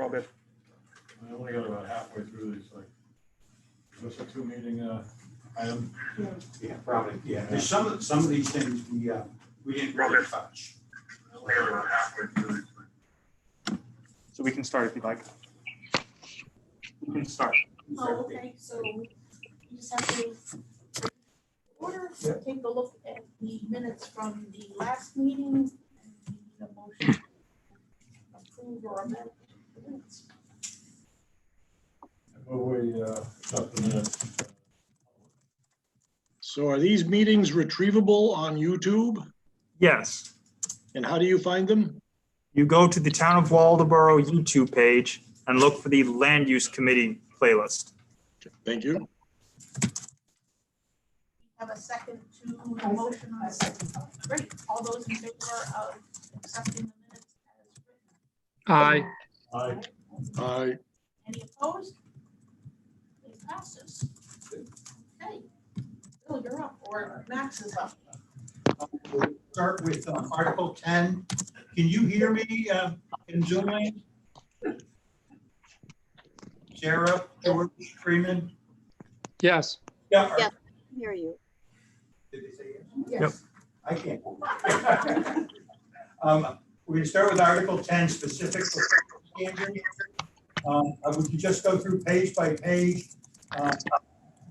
all good. I only got about halfway through these, like, is this a 2-meeting item? Yeah, probably, yeah. There's some of these things we didn't really touch. I only got about halfway through these. So we can start if you'd like. You can start. Oh, okay, so you just have to order, take a look at the minutes from the last meeting and the motion to approve or amend the minutes. We accept the minutes. So are these meetings retrievable on YouTube? Yes. And how do you find them? You go to the Town of Waldoboro YouTube page and look for the Land Use Committee playlist. Thank you. Have a second to the motion on second. Great, all those in favor of accepting the minutes as written? Aye. Aye. Aye. Any opposed? It passes. Okay, Bill, you're up, or Max is up. We'll start with Article 10. Can you hear me in Zoom land? Sarah, George, Freeman? Yes. Yeah. Yeah. Hear you. Did they say Yes. Yep. I can't. We're going to start with Article 10, specific for standards. We can just go through page by page.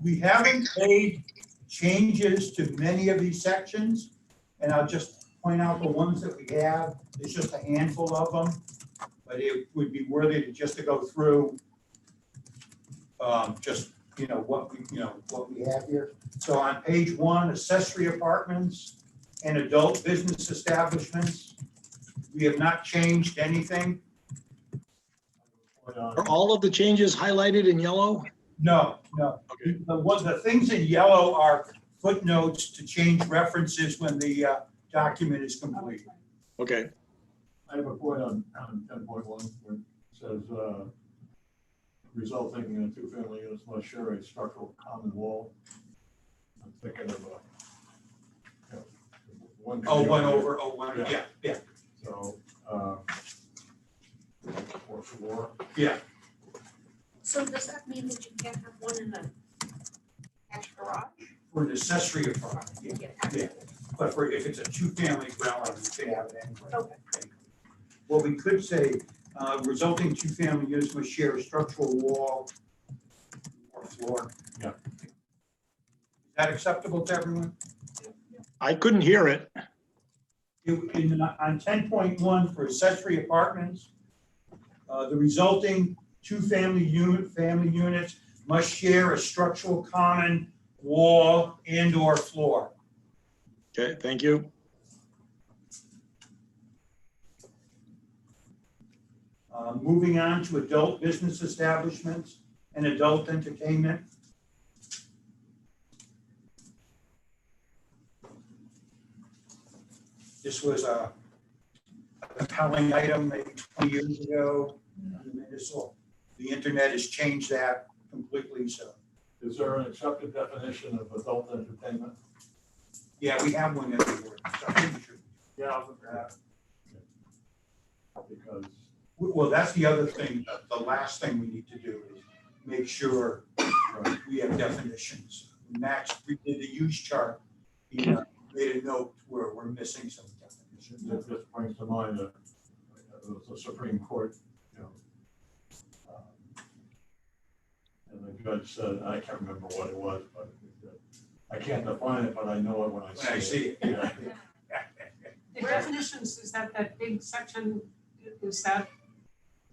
We haven't made changes to many of these sections, and I'll just point out the ones that we have. There's just a handful of them, but it would be worthy to go through just what we have here. So on page 1, accessory apartments and adult business establishments, we have not changed anything. Are all of the changes highlighted in yellow? No. Okay. The things in yellow are footnotes to change references when the document is complete. Okay. I have a point on 10.1 where it says, resulting in 2-family units must share a structural common wall. I'm thinking of one. Yeah. So, or floor. Yeah. So does that mean that you can't have one in the attached garage? For an accessory apartment, You yeah. can have Yeah. it. But for if it's a 2-family dwelling, you could have it anyway. Okay. Well, we could say, resulting 2-family units must share a structural wall or floor. Yeah. Is that acceptable to everyone? I couldn't hear it. On 10.1 for accessory apartments, the resulting 2-family units must share a structural common wall and or floor. Okay, thank you. Moving on to adult business establishments and adult entertainment. This was a compelling item maybe 20 years ago. The internet has changed that completely, so. Is there an accepted definition of adult entertainment? Yeah, we have one everywhere. So I think we should. Yeah. Because. Well, that's the other thing, the last thing we need to do is make sure we have definitions. Max redid the use chart. He made a note where we're missing some definitions. It just brings to mind the Supreme Court, and the judge said, I can't remember what it was, but I can't define it, but I know it when I see it. Yeah. The definitions, is that big section,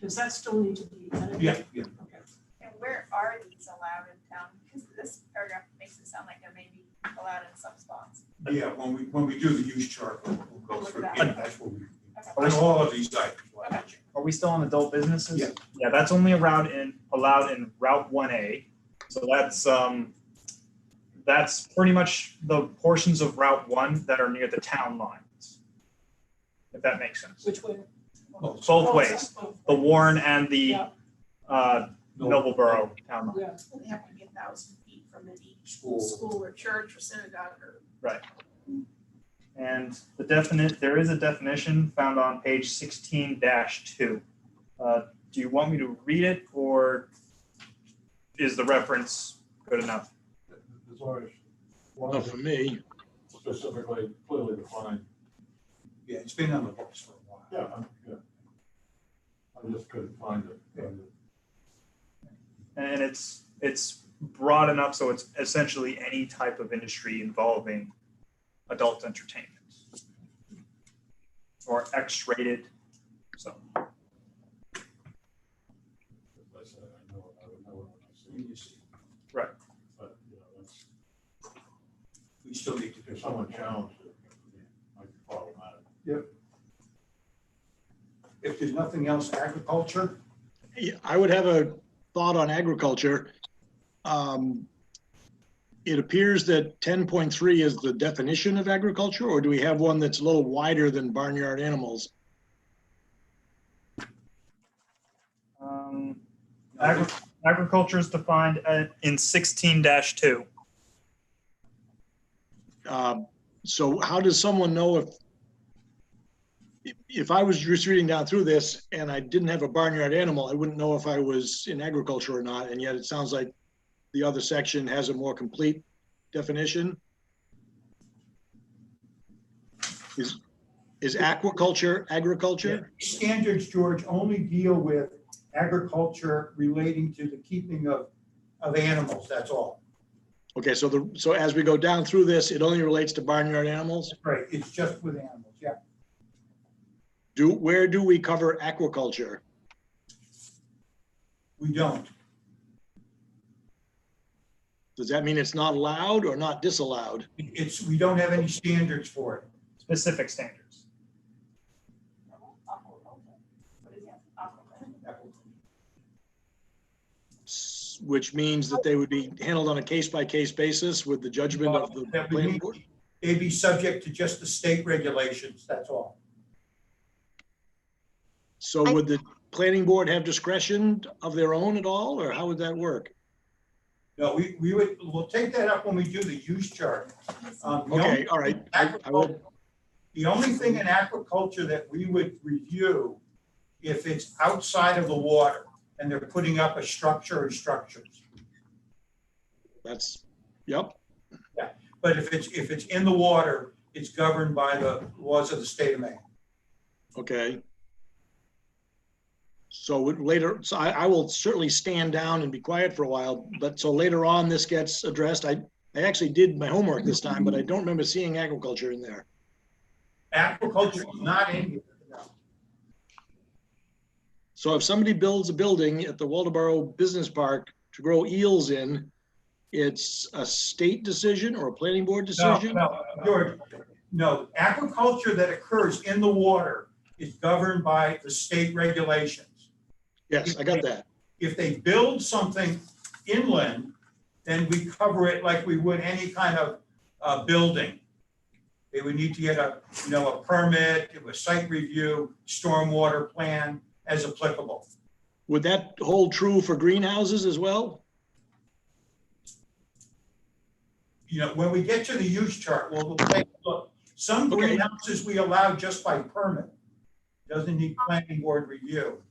does that still need to be added? Yeah. Okay. And where are these allowed in town? Because this paragraph makes it sound like they're maybe allowed in some spots. Yeah, when we do the use chart, we'll go through. Yeah, that's what we. Okay. On all of these items. we'll have to change. Are we still on adult businesses? Yeah. Yeah, that's only allowed in Route 1A. So that's pretty much the portions of Route 1 that are near the town lines, if that makes sense. Which way? Both ways, the Warren and the Yeah. Nobleboro town line. Yeah. They have to be 1,000 feet from any School. school or church or synagogue or. Right. And there is a definition found on page 16-2. do you want me to read it, or is the reference good enough? As long as, one Not for me. specifically, clearly defined. Yeah, it's been on the books for a while. Yeah. I just couldn't find it. And it's broad enough, so it's essentially any type of industry involving adult entertainment or X-rated. So As I said, I would know it when I see it. right. But, you know, that's, We still need to do if someone something. challenged it, it might be problematic. If there's nothing else, agriculture, Yeah, I would have a thought on agriculture. It appears that 10.3 is the definition of agriculture, or do we have one that's a little wider than barnyard animals? Agriculture is defined in 16-2. So how does someone know if I was just reading down through this and I didn't have a barnyard animal, I wouldn't know if I was in agriculture or not, and yet it sounds like the other section has a more complete definition. Is aquaculture agriculture? standards, George, only deal with agriculture relating to the keeping of animals, that's all. Okay, so as we go down through this, it only relates to barnyard animals? Right, it's just with animals, yeah. Where do we cover aquaculture? We don't. Does that mean it's not allowed or not disallowed? We don't have any standards for it. Specific standards. What is that? Which means that they would be handled on a case-by-case basis with the judgment of the That we planning need- board? They'd be subject to just the state regulations, that's all. So would the planning board have discretion of their own at all, or how would that work? No, we'll take that up when we do the use chart. The Okay, only- all right. I would, The only thing in aquaculture that we would review if it's outside of the water and they're putting up a structure or structures. yep, But if it's in the water, it's governed by the laws of the state of Maine. okay. So I will certainly stand down and be quiet for a while, but so later on this gets addressed. I actually did my homework this time, but I don't remember seeing agriculture in there. Aquaculture is not in here. No. So if somebody builds a building at the Waldeboro Business Park to grow eels in, it's a state decision or a planning board decision? No, George, no, aquaculture that occurs in the water is governed by the state regulations. Yes, I got that. If they build something inland, then we cover it like we would any kind of building. They would need to get a permit, a site review, stormwater plan as applicable. Would that hold true for greenhouses as well? When we get to the use chart, we'll take a look. Some Okay. greenhouses we allow just by permit. Doesn't need planning board review.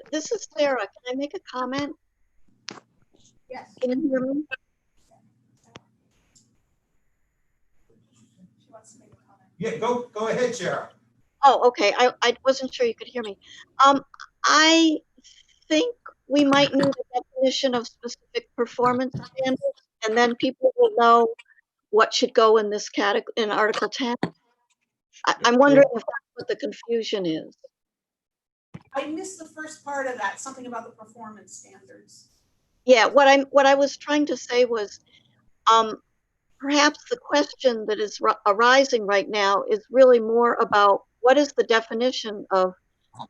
This is Sarah. Can I make a comment? Yes. Can you hear me? She wants to make a comment. Yeah, go ahead, Sarah. Oh, okay. I wasn't sure you could hear me. I think we might need a definition of specific performance standards, and then people will know what should go in this category in Article 10. I'm wondering if that's what the confusion is. I missed the first part of that, something about the performance standards. Yeah, what I was trying to say was, perhaps the question that is arising right now is really more about what is the definition of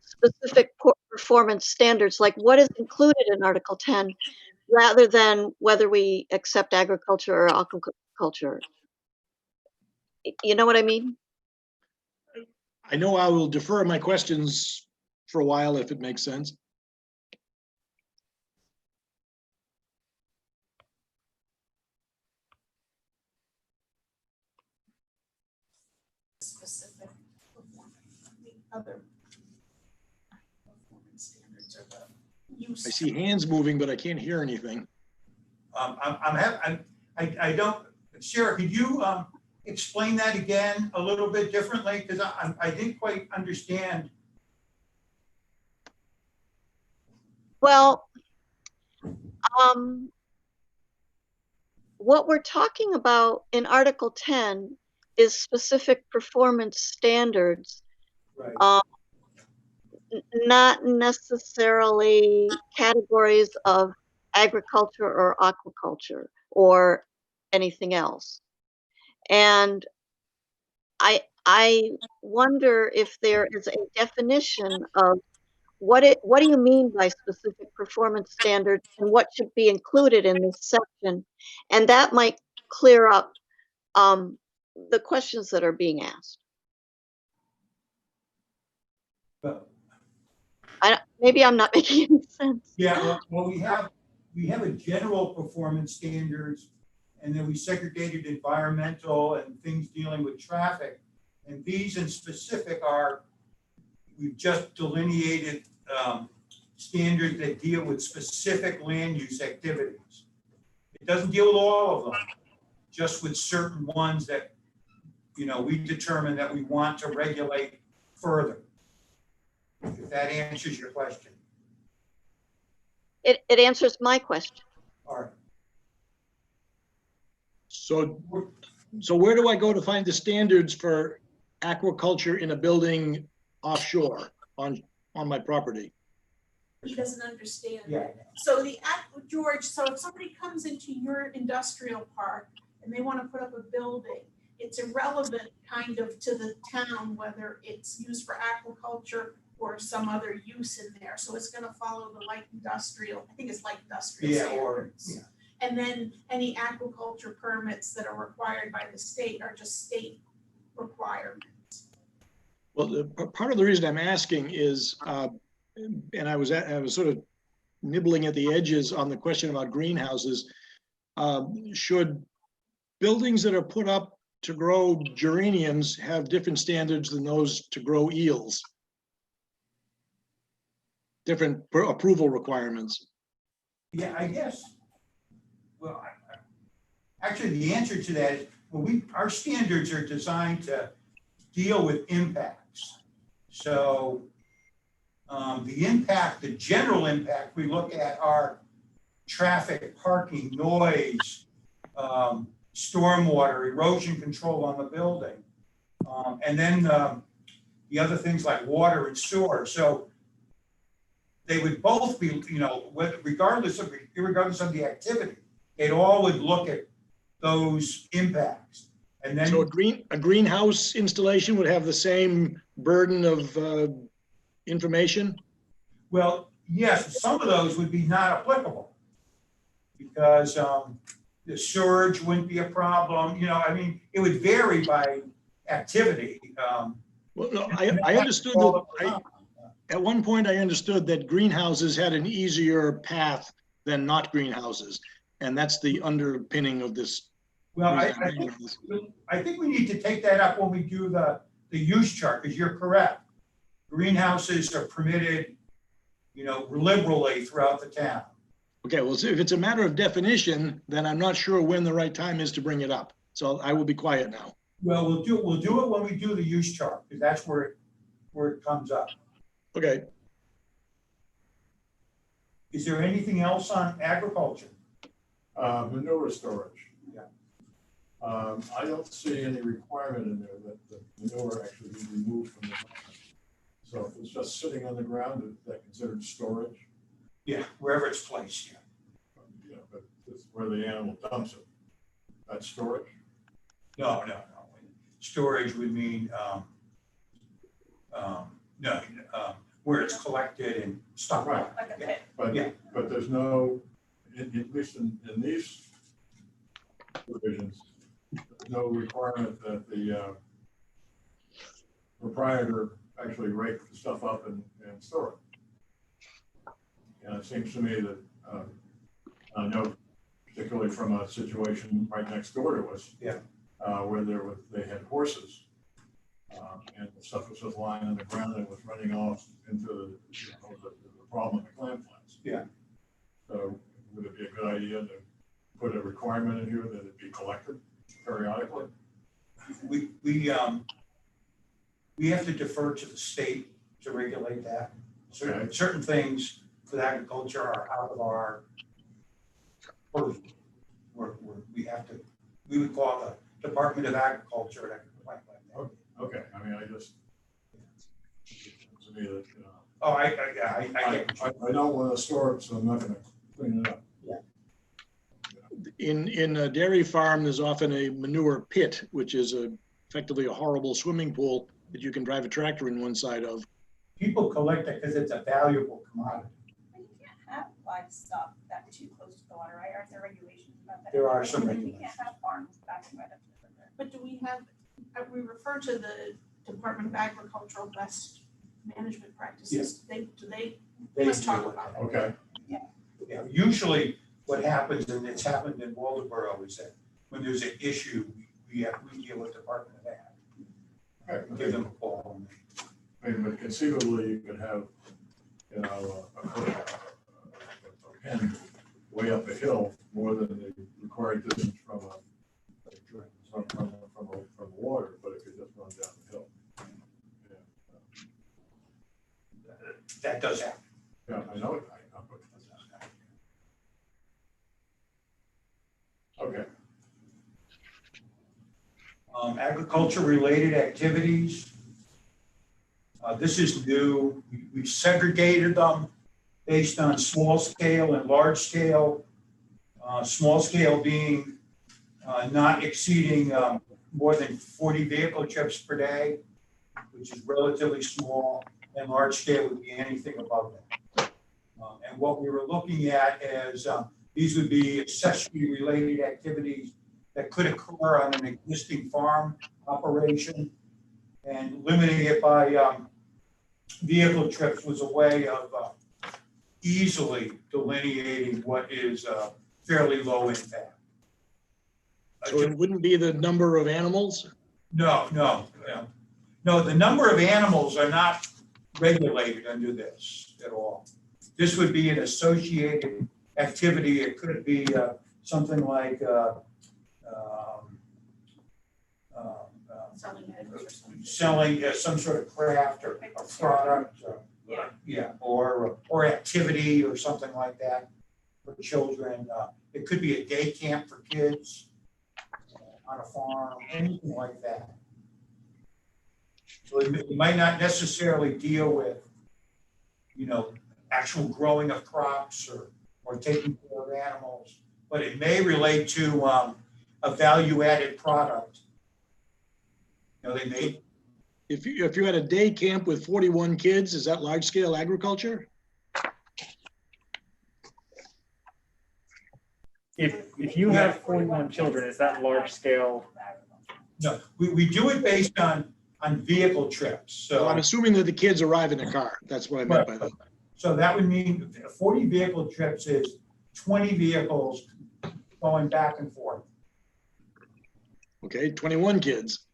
specific performance standards, like what is included in Article 10, rather than whether we accept agriculture or aquaculture. You know what I mean? I know I will defer my questions for a while if it makes sense. Specific performance, the other performance standards. use. I see hands moving, but I can't hear anything. I don't, Sarah, could you explain that again a little bit differently? Because I didn't quite understand. Well, what we're talking about in Article 10 is specific performance standards, Right. not necessarily categories of agriculture or aquaculture or anything else. And I wonder if there is a definition of what do you mean by specific performance standards and what should be included in this section? And that might clear up the questions that are being asked. But, Maybe I'm not making any sense. yeah, well, we have a general performance standards, and then we segregated environmental and things dealing with traffic. And these in specific we've just delineated standards that deal with specific land use activities. It doesn't deal with all of them, just with certain ones that, we determine that we want to regulate further. If that answers your question. It answers my question. All right. So where do I go to find the standards for aquaculture in a building offshore on my property? He doesn't understand. Yeah. So George, so if somebody comes into your industrial park and they want to put up a building, it's irrelevant kind of to the town whether it's used for aquaculture or some other use in there. So it's going to follow the light industrial, I think it's light industrial standards. And then any aquaculture permits that are required by the state are just state requirements. Well, part of the reason I'm asking is, and I was sort of nibbling at the edges on the question about greenhouses. Should buildings that are put up to grow geraniums have different standards than those to grow eels? Different approval requirements? Yeah, I guess. Well, actually, the answer to that is, our standards are designed to deal with impacts. So the general impact we look at are traffic, parking, noise, stormwater, erosion control on the building. And then the other things like water and sewer. So they would both be, regardless of the activity, it all would look at those impacts. And then so a greenhouse installation would have the same burden of information? Well, yes, some of those would be not applicable because the surge wouldn't be a problem. It would vary by activity. Well, no, I understood that. At one point, I understood that greenhouses had an easier path than not greenhouses, and that's the underpinning of this. Well, I think we need to take that up when we do the use chart, because you're correct. Greenhouses are permitted, liberally throughout the town. Okay, well, so if it's a matter of definition, then I'm not sure when the right time is to bring it up. So I will be quiet now. Well, we'll do it when we do the use chart, because that's where it comes up. Okay. Is there anything else on agriculture? Manure storage. Yeah. I don't see any requirement in there that the manure actually be removed from the ground. So if it's just sitting on the ground, is that considered storage? Yeah, wherever it's placed. Yeah, but it's where the animal dumps it. That's storage? No. Storage would mean where it's collected and stockpiled. Right. Like a pit. But there's no, at least in these provisions, there's no requirement that the proprietor actually rake the stuff up and store it. And it seems to me that I know particularly from a situation right next door to us, where they had horses, and the stuff was just lying on the ground and was running off into the problem in the clam flats. Yeah. So would it be a good idea to put a requirement in here that it be collected periodically? We have to defer to the state to regulate that. Okay. Certain things with agriculture are out of our purview. We would call the Department of Agriculture that could like that. Okay, I mean, I just, to me that, Oh, I get you. I don't want to store it, so I'm not gonna clean it up. In a dairy farm, there's often a manure pit, which is effectively a horrible swimming pool that you can drive a tractor in one side of. People collect it because it's a valuable commodity. But you can't have livestock that too close to the water, right? Aren't there regulations about that? There are some You regulations. can't have farms backing right up to the river. But do we have, we refer to the Department of Agricultural Best Management Practices. Do they, let's talk about it. Okay, Yeah, usually what happens, and it's happened in Waldeboro, is that when there's an issue, we deal with Department of Ag. okay. We give them a call. I mean, but conceivably, you could have, you know, a pen way up a hill more than the required distance from the water, but it could just run down the hill. That does happen. Yeah, I know it. Okay, Agriculture-related activities. This is new. We segregated them based on small scale and large scale. Small scale being not exceeding more than 40 vehicle trips per day, which is relatively small, and large scale would be anything above that. And what we were looking at is these would be accessory related activities that could occur on an existing farm operation, and limiting it by vehicle trips was a way of easily delineating what is fairly low impact. So it wouldn't be the number of animals? No, the number of animals are not regulated under this at all. This would be an associated activity. It could be something like Selling eggs or something. selling some sort of craft or a product, or activity or something like that for children. It could be a day camp for kids on a farm, anything like that. So it might not necessarily deal with, actual growing of crops or taking care of animals, but it may relate to a value-added product. They may. If you had a day camp with 41 kids, is that large scale agriculture? If you have 41 children, is that large scale? No, we do it based on vehicle trips. Well, I'm So, assuming that the kids arrive in a car. That's what I meant by that. so that would mean 40 vehicle trips is 20 vehicles going back and forth. Okay, 21 kids.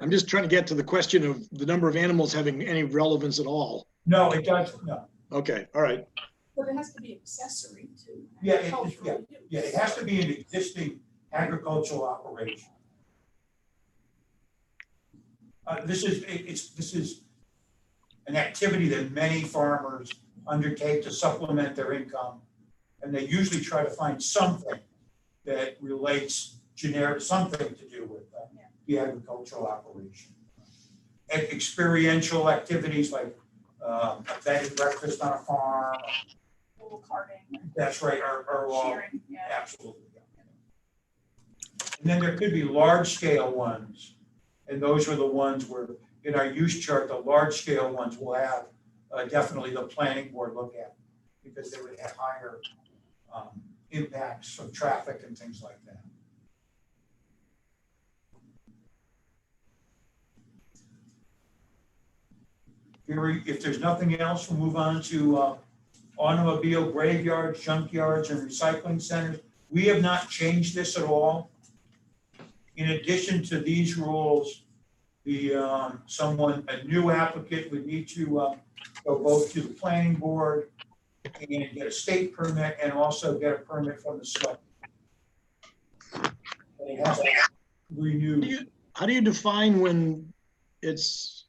I'm just trying to get to the question of the number of animals having any relevance at all. No, it doesn't, no. Okay, all right. But it has to be accessory to Yeah, agricultural use. Yeah, it has to be an existing agricultural operation. This is an activity that many farmers undertake to supplement their income. And they usually try to find something that relates something to do with the agricultural operation. Experiential activities like a bed and breakfast on a farm. Little carting, That's right, are all, shearing, yeah. absolutely. And then there could be large scale ones. And those are the ones where, in our use chart, the large scale ones will have definitely the planning board look at, because they would have higher impacts of traffic and things like that. If there's nothing else, we'll move on to automobile graveyards, junkyards, and recycling centers. We have not changed this at all. In addition to these rules, a new applicant would need to go both to the planning board and get a state permit and also get a permit from the select. And it has to renew. How do you define when it's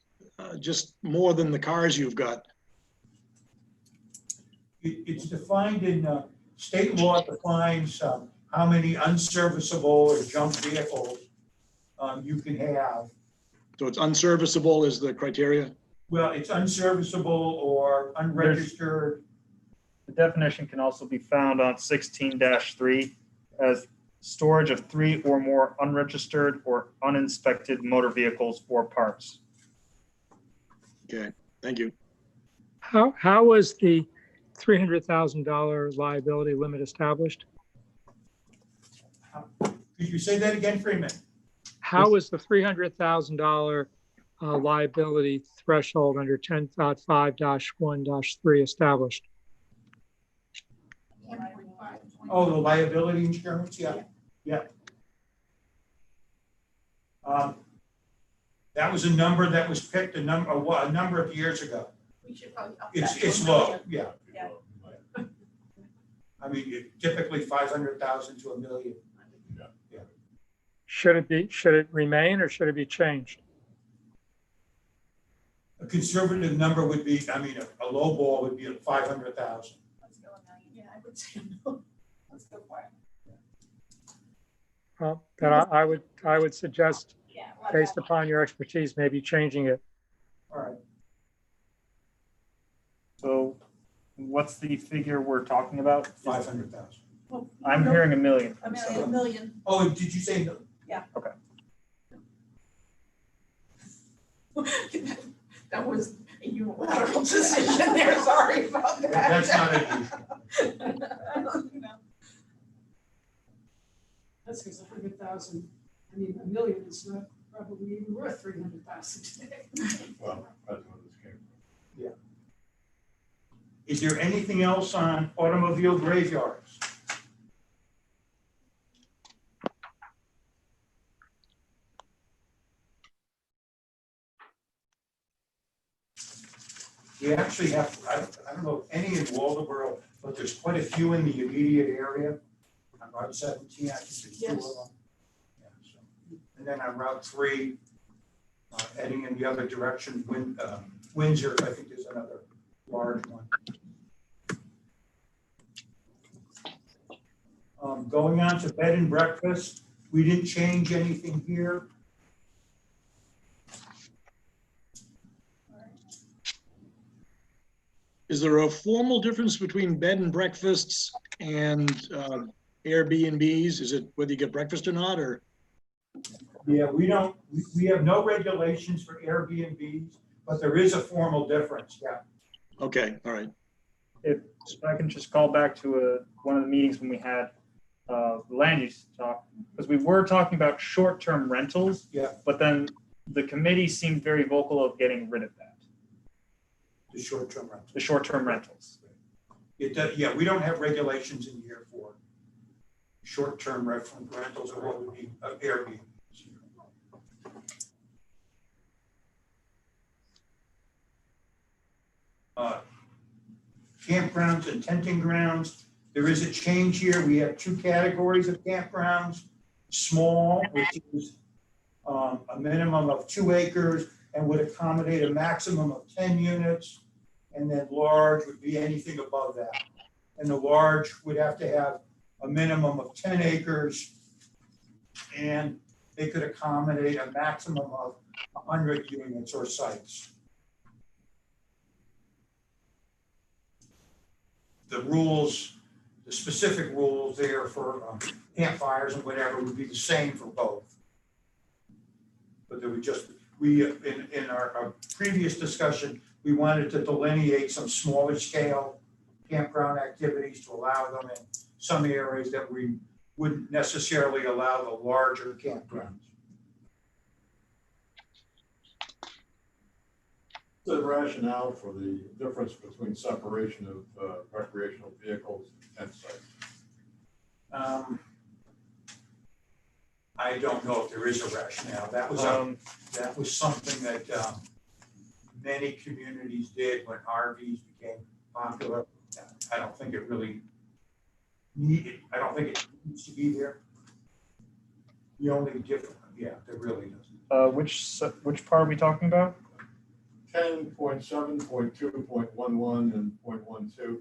just more than the cars you've got? It's defined in, state law defines how many unserviceable or junk vehicles you can have. So it's unserviceable is the criteria? Well, it's unserviceable or unregistered. The definition can also be found on 16-3 as storage of 3 or more unregistered or uninspected motor vehicles or parts. Okay, thank you. How was the $300,000 liability limit established? Could you say that again, Freeman? How was the $300,000 liability threshold under 10.5-1-3 established? Oh, the liability insurance, yeah, yeah. That was a number that was picked a number of years ago. We should probably up that to It's $1 low, million. yeah. Yeah. I mean, typically 500,000 to $1 million. Should it remain or should it be changed? A conservative number would be, I mean, a low ball would be at 500,000. Let's go $1 million. Yeah, I would say no. Let's go for it. Well, then I would suggest, Yeah. based upon your expertise, maybe changing it. All right. So what's the figure we're talking about? 500,000. Well, I'm no, hearing $1 million. $1 million, $1 million. Oh, did you say no? That was a unilateral decision there, sorry about that. That's not unusual. That's because 100,000, I mean, $1 million is not probably even worth 300,000 today. Well, that's what this came from. Is there anything else on automobile graveyards? We actually have, I don't know if any in Waldeboro, but there's quite a few in the immediate area. On Route 17, I think there's 2 of them. Yeah, so. And then on Route 3, heading in the other direction, Windsor, I think there's another large one. Going on to bed and breakfast, we didn't change anything here. Is there a formal difference between bed and breakfasts and Airbnbs? Is it whether you get breakfast or not, or? Yeah, we have no regulations for Airbnbs, but there is a formal difference, yeah. Okay, all right. If I can just call back to one of the meetings when we had land use talk, because we were talking about short-term rentals. Yeah. But then the committee seemed very vocal of getting rid of that, The short-term rental. the short-term rentals. It does, yeah, we don't have regulations in here for short-term rentals or what would be Airbnb. Campgrounds and tenting grounds. There is a change here. We have 2 categories of campgrounds. Small, which is a minimum of 2 acres and would accommodate a maximum of 10 units. And then large would be anything above that. And the large would have to have a minimum of 10 acres. And they could accommodate a maximum of 100 units or sites. The rules, the specific rules there for campfires and whatever would be the same for both. But there would just, in our previous discussion, we wanted to delineate some smaller scale campground activities to allow them in some areas that we wouldn't necessarily allow the larger campgrounds. The rationale for the difference between separation of recreational vehicles and sites. I don't know if there is a rationale. That was something that many communities did when RVs became popular. I don't think it really I don't think it needs to be there. The only difference, yeah, there really doesn't. Which part are we talking about? 10.7, 0.2, and 0.12.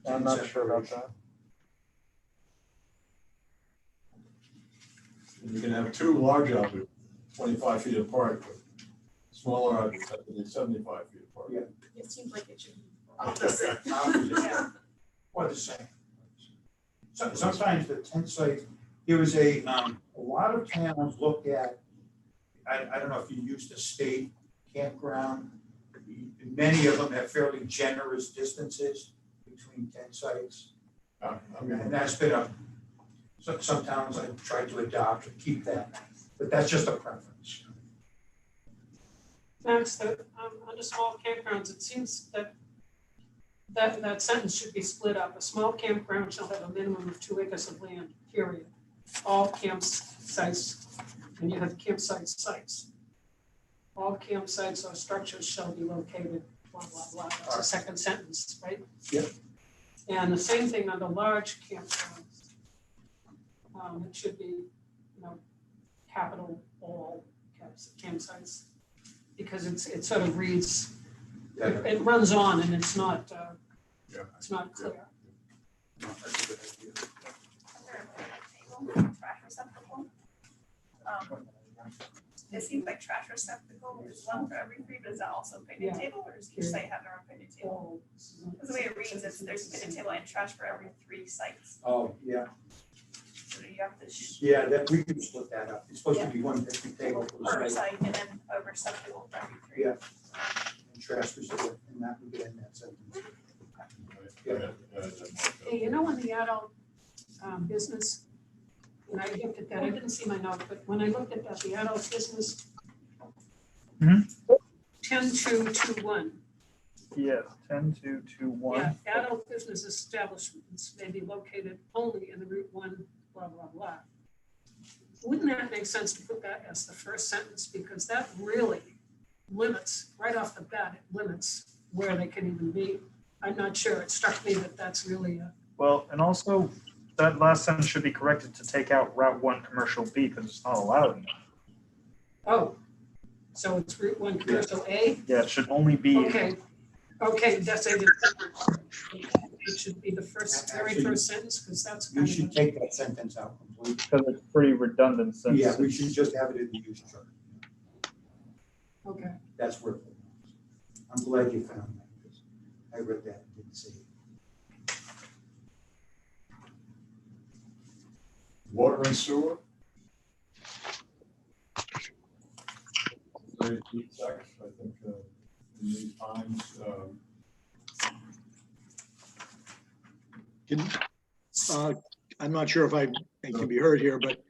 I'm not sure about that. You can have two large objects, 25 feet apart, but smaller objects have to be 75 feet apart. Yeah. It seems like it should be opposite. Yeah. Or the same. So, sometimes the tent site, there was a lot of towns looked at, I don't know if you used a state campground. Many of them have fairly generous distances between tent sites. And that's been some towns I've tried to adopt and keep that, but that's just a preference. Max, under small campgrounds, it seems that sentence should be split up. A small campground shall have a minimum of 2 acres of land, period. All campsites, and you have campsite sites. All campsites or structures shall be located, blah, blah, blah. That's the second sentence, right? Yep. And the same thing on the large campgrounds. It should be, capital all campsites, because it sort of reads, it runs on and it's not clear. That's a good idea. Trash receptacle. It seems like trash receptacle is one for every 3, but is that also picnic table, or does each site have their own picnic table? Because the way it reads is there's picnic table and trash for every 3 sites. Oh, yeah. So you have to Yeah, that we can split that up. It's supposed to be one picnic table for the per site site and then a receptacle for every 3. Yeah. and trash receptacle, and that would get in that sentence. Hey, in the adult business, when I looked at that, I didn't see my note, but when I looked at that, the adult business. Mhm. 10.2.2.1. Yes, 10.2.2.1. Yeah, adult business establishments may be located only in the Route 1, blah, blah, blah. Wouldn't that make sense to put that as the first sentence? Because that really limits, right off the bat, it limits where they can even be. I'm not sure. It struck me that that's really a. Well, and also that last sentence should be corrected to take out Route 1 commercial B because it's not allowed in there. Oh, so it's Route 1 commercial A? Yeah, it should only be. Okay, that's it. It should be the very first sentence, because that's We kind should of. take that sentence out completely. Because it's pretty redundant since. Yeah, we should just have it in the use chart. Okay. That's where it belongs. I'm glad you found that, because I read that and didn't see it. Water and sewer. Very deep text, I think, in these times. I'm not sure if I can be heard here, but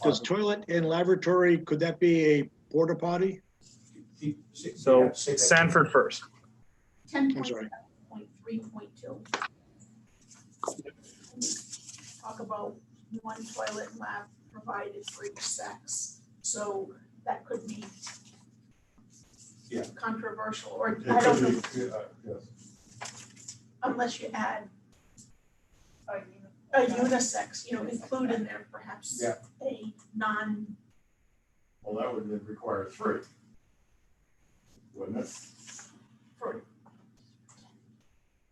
does toilet and lavatory, could that be a porta potty? So Sanford first. 10.3.2. Talk about 1 toilet and lab provided for each sex. So that could be controversial, or I don't know, unless you add a unisex, include in there perhaps a non. Well, that would require 3, wouldn't it? For.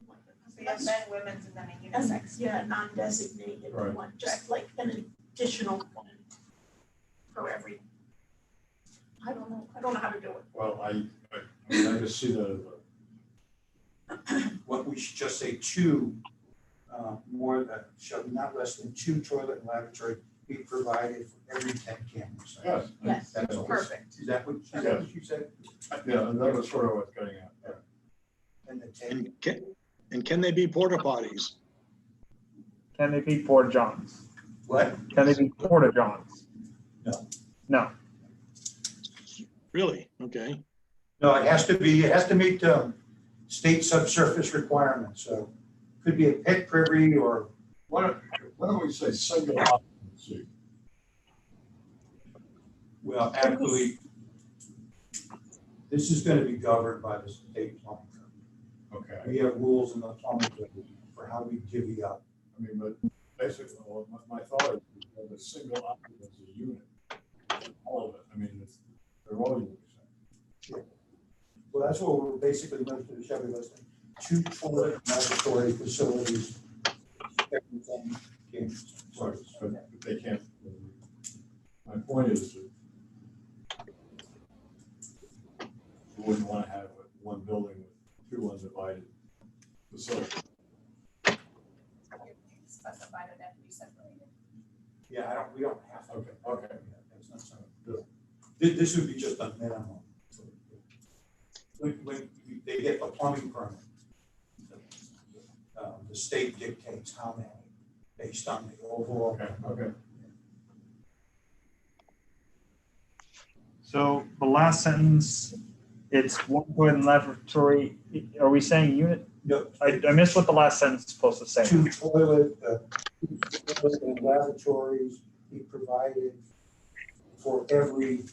So you have men, women's, and then a unisex. Yeah, non-designated Right. one, just like an additional one for every. I don't know how to do it. Well, I just see that as What we should just say 2, shall be not less than 2 toilet and lavatory be provided for every 10 campus. Yes, That's all. perfect. Is that what you said? yeah, and that was sort of what I was getting at. And the 10, And can they be porta potties? Can they be porta johns? what? Can they be porta johns? No. No. Really? Okay. No, it has to meet state subsurface requirements, so could be a pit privy or. Why don't we say single occupancy? Well, actually, This is gonna be governed by the state plumbing code. Okay. We have rules in the plumbing code for how we divvy up. I mean, but basically, well, my thought is you have a single occupancy unit. All of it, I mean, they're all unique. Well, that's what we're basically going to the Chevy listing. 2 toilet laboratory facilities. Everything. Sorry, but they can't. My point is that you wouldn't want to have one building with 2 undivided facilities. Specified it have to be separated. Yeah, we don't have to. Okay. That's not something. This would be just a minimum. When they get the plumbing permit, the state dictates how many based on the overall. Okay. So the last sentence, it's 1 toilet laboratory. Are we saying unit? No, I missed what the last sentence is supposed to say. 2 toilet and laboratories be provided for every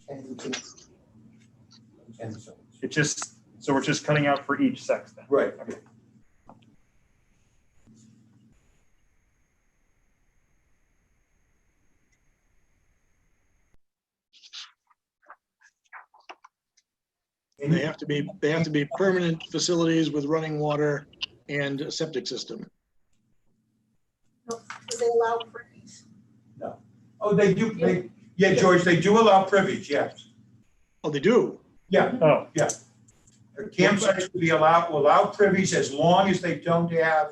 10 sites. It just, so we're just cutting out for each sex then. Right. Okay. They have to be permanent facilities with running water and a septic system. Do they allow privies? Oh, they do. Yeah, George, they do allow privies, yes. Oh, they do? Yeah, Oh, campsites will be allow privies as long as they don't have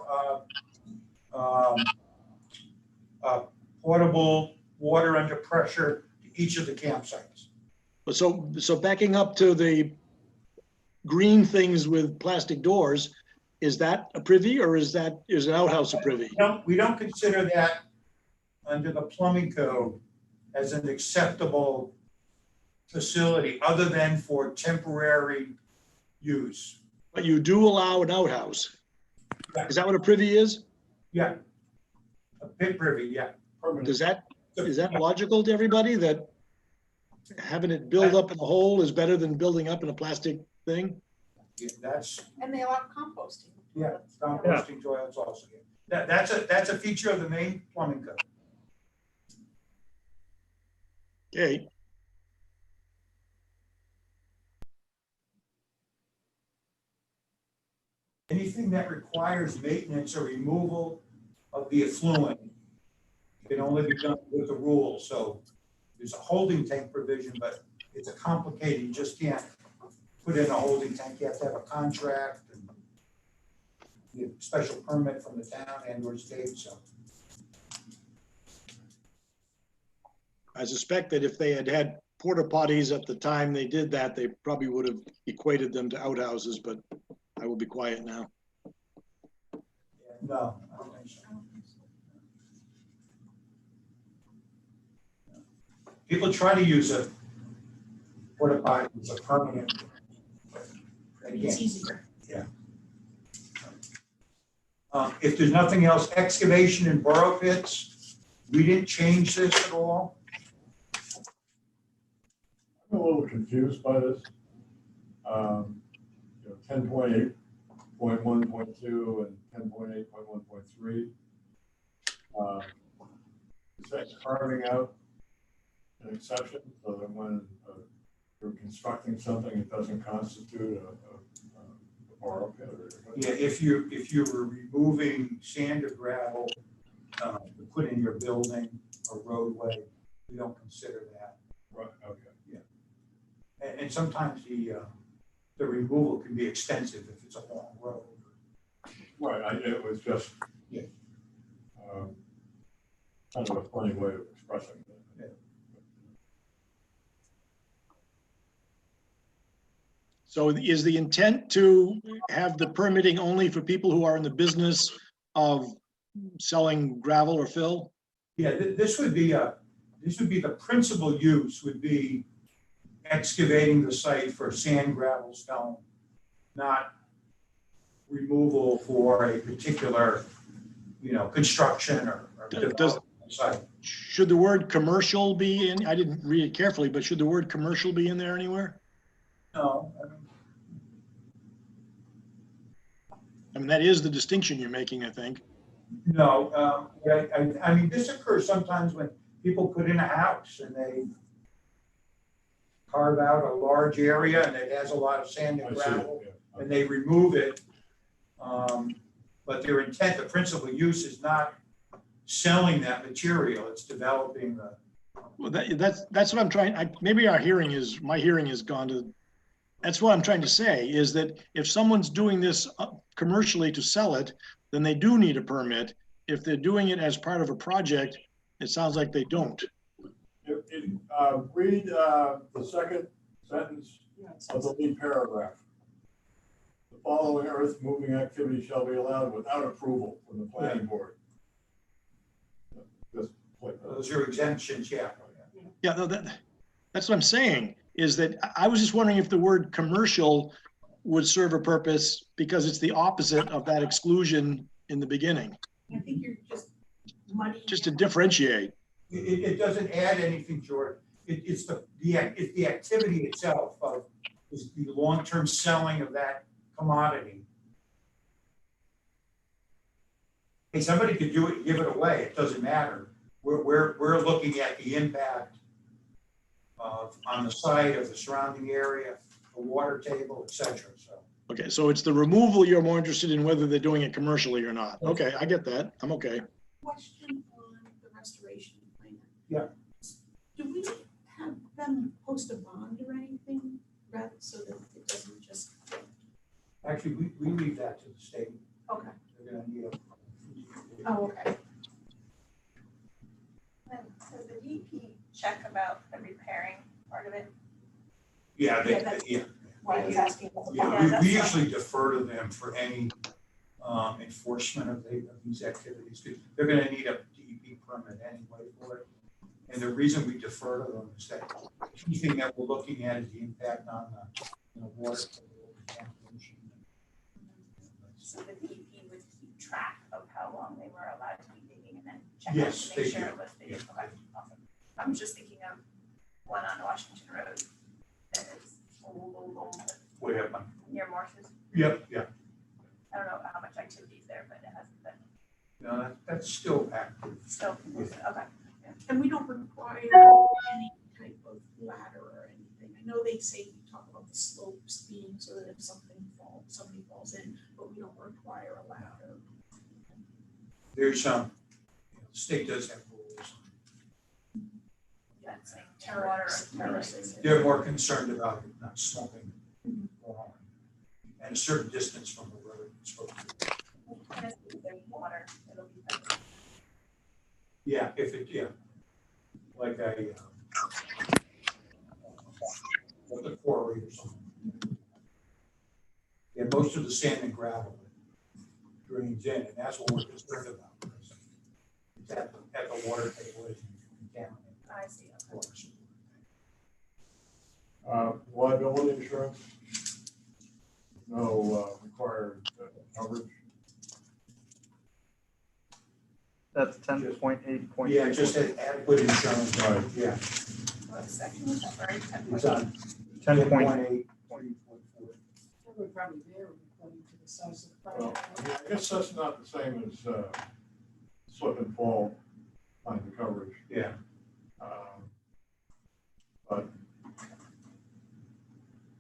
portable water under pressure to each of the campsites. So backing up to the green things with plastic doors, is that a privy or is an outhouse a privy? We don't consider that under the plumbing code as an acceptable facility other than for temporary use. But you do allow an outhouse. Is that what a privy is? Yeah. A pit privy, yeah. Is that logical to everybody that having it build up in a hole is better than building up in a plastic thing? Yeah, that's, And they allow composting. yeah, composting toilets also. That's a feature of the main plumbing code. Okay. Anything that requires maintenance or removal of the effluent can only be done with the rules. So there's a holding tank provision, but it's a complicated, you just can't put in a holding tank. You have to have a contract and get a special permit from the town and or state, so. I suspect that if they had had porta potties at the time they did that, they probably would have equated them to outhouses, but I will be quiet now. No, I don't think so. People try to use a porta potty as a permanent. It's easier. If there's nothing else, excavation and burrow pits, we didn't change this at all. I'm a little confused by this. 10.8.1.2 and 10.8.1.3. Is that carving out an exception so that when you're constructing something, it doesn't constitute a borrow pit? Yeah, if you were removing sand or gravel to put in your building or roadway, we don't consider that. Right, okay. And sometimes the removal can be extensive if it's a long road. Right, it was just kind of a funny way of expressing it. So is the intent to have the permitting only for people who are in the business of selling gravel or fill? Yeah, this would be the principal use would be excavating the site for sand, gravel, stone, not removal for a particular, construction or Does site. Should the word commercial be in, I didn't read it carefully, but should the word commercial be in there anywhere? No, I mean, that is the distinction you're making, I think. no, I mean, this occurs sometimes when people put in a house and they carve out a large area and it has a lot of sand I and see it, gravel, yeah. and they remove it. But their intent, the principal use is not selling that material, it's developing the. Well, that's what I'm trying, maybe my hearing has gone to, that's what I'm trying to say, is that if someone's doing this commercially to sell it, then they do need a permit. If they're doing it as part of a project, it sounds like they don't. Read the second sentence of the lead paragraph. The following earth moving activity shall be allowed without approval from the planning board. Just like that. Those are exemptions, yeah. Yeah, no, that's what I'm saying, is that I was just wondering if the word commercial would serve a purpose because it's the opposite of that exclusion in the beginning, I think you're just muddying. just to differentiate. It doesn't add anything, George. It's the activity itself of is the long-term selling of that commodity. Hey, somebody could do it, give it away, it doesn't matter. We're looking at the impact on the site of the surrounding area, the water table, et cetera, so. Okay, so it's the removal you're more interested in whether they're doing it commercially or not. Okay, I get that. I'm okay. Question on the restoration plan. Yeah. Do we have them post a bond or anything, rather, so that it doesn't just? Actually, we leave that to the state. Okay. They're gonna need a. Oh, okay. So the DP check about the repairing part of it. Yeah, Yeah, Why I was asking. about the bond. Yeah, that's we fine. usually defer to them for any enforcement of these activities. They're gonna need a DEP permit anyway for it. And the reason we defer to them is that the key thing that we're looking at is the impact on the water. Contamination. So the DEP would keep track of how long they were allowed to be digging and then check out Yes, to they make sure do. it was digging. Yeah. Okay, awesome. I'm just thinking of one on Washington Road that is old, Way up on. near Morse's. Yep, yeah. I don't know how much activity is there, but it hasn't been No, that's still active. still, okay. And we don't require any type of ladder or anything. I know they say we talk about the slopes being so that if somebody falls in, but we don't require a ladder. There's the state does have rules. Yeah, it's like terraces. They're more concerned about it not sloping along and a certain distance from the road. It's supposed to be. And if there's water, it'll be better. Yeah, if it, yeah. Like like a quarry or something. Yeah, most of the sand and gravel drains in, and that's what we're concerned about. Because it's at the water table is contaminated. I see, okay. Liability insurance, no required coverage. That's 10.8. Yeah, just adequate insurance, Right. yeah. What section is that, sorry? It's on 10.8. 10.8. That would probably vary according to the size of the Well, project. I mean, I guess that's not the same as slip and fall kind of coverage. Yeah. But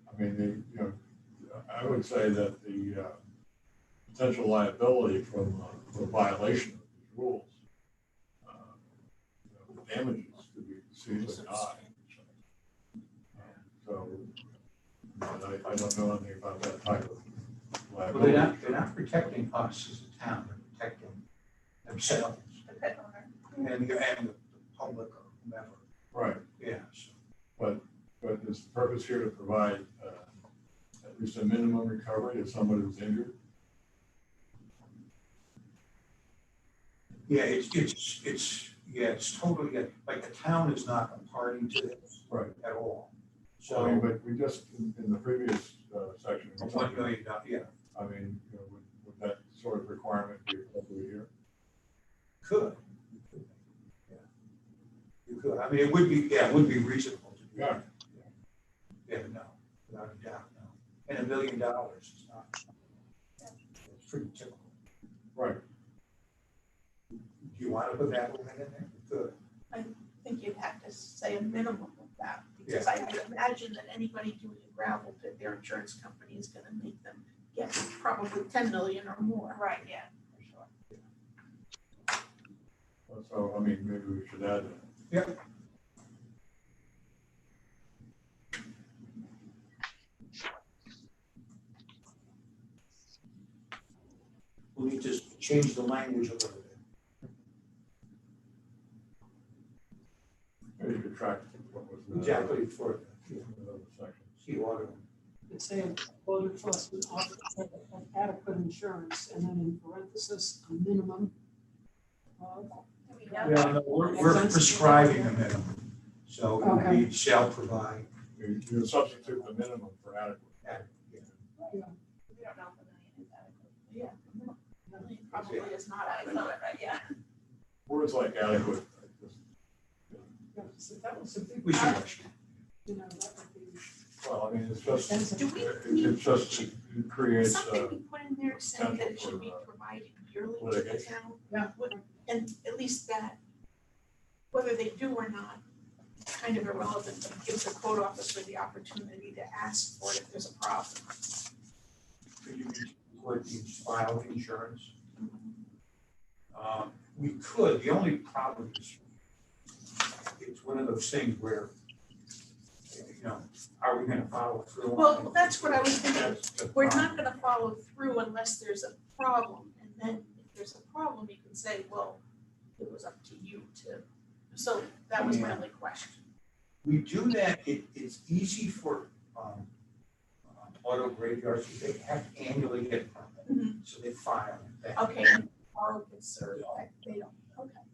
I mean, I would say that the potential liability from for violation of these rules, the damages could be exceedingly high. So I don't know anything about that type of Well, liability. they're not protecting us as a town, they're protecting themselves The pit owner. and the public or whomever. Right, Yeah. So, but is the purpose here to provide at least a minimum recovery if somebody was injured? yeah, it's totally, like the town is not a party to this Right. at all. So, I mean, So, but we just, in the previous section, we $1 talked about- million, yeah, I mean, would that sort of requirement be appropriate here? could. could. I mean, it would be, yeah, it would be reasonable to do Yeah. that. Yeah, no, without a doubt, no. And $1 million is not, it's pretty typical. Right. Do you want to put that limit in there? Good. I think you'd have to say a minimum of that, because I would imagine that anybody doing a gravel pit, their insurance company is gonna make them get probably 10 million or more. Right, yeah, for sure. So, I mean, maybe we should add that. Yep. We need to change the language a little bit. Maybe you could track what was. Exactly for the other sections. the water. It's saying code enforcement officer have adequate insurance, and then in parenthesis, a minimum of. Do we know Yeah, that? no, we're prescribing a minimum, so it would be shall provide. You substitute the minimum for adequate. We don't know if $1 million is adequate. Yeah. a million Probably is not I adequate. know it, right, yeah. Words like adequate. Yeah, so that was a big. We should rush. You know, that would be. Well, I mean, it's just, Do we it's just, it creates, something we put in there saying that it should be provided yearly to the litigation. town? Yeah. And at least that, whether they do or not, kind of irrelevant, but it gives the code officer the opportunity to ask for it if there's a problem. Could you would you file insurance? We could, the only problem is, it's one of those things where, you know, are we gonna follow through on it? Well, that's what I was thinking. That's the We're problem. not gonna follow through unless there's a problem, and then if there's a problem, you can say, well, it was up to you to, so that was my only question. We do that, it's easy for, auto graveyards, they have to annually get a permit, so they file that. Okay, or concerned that they don't, okay.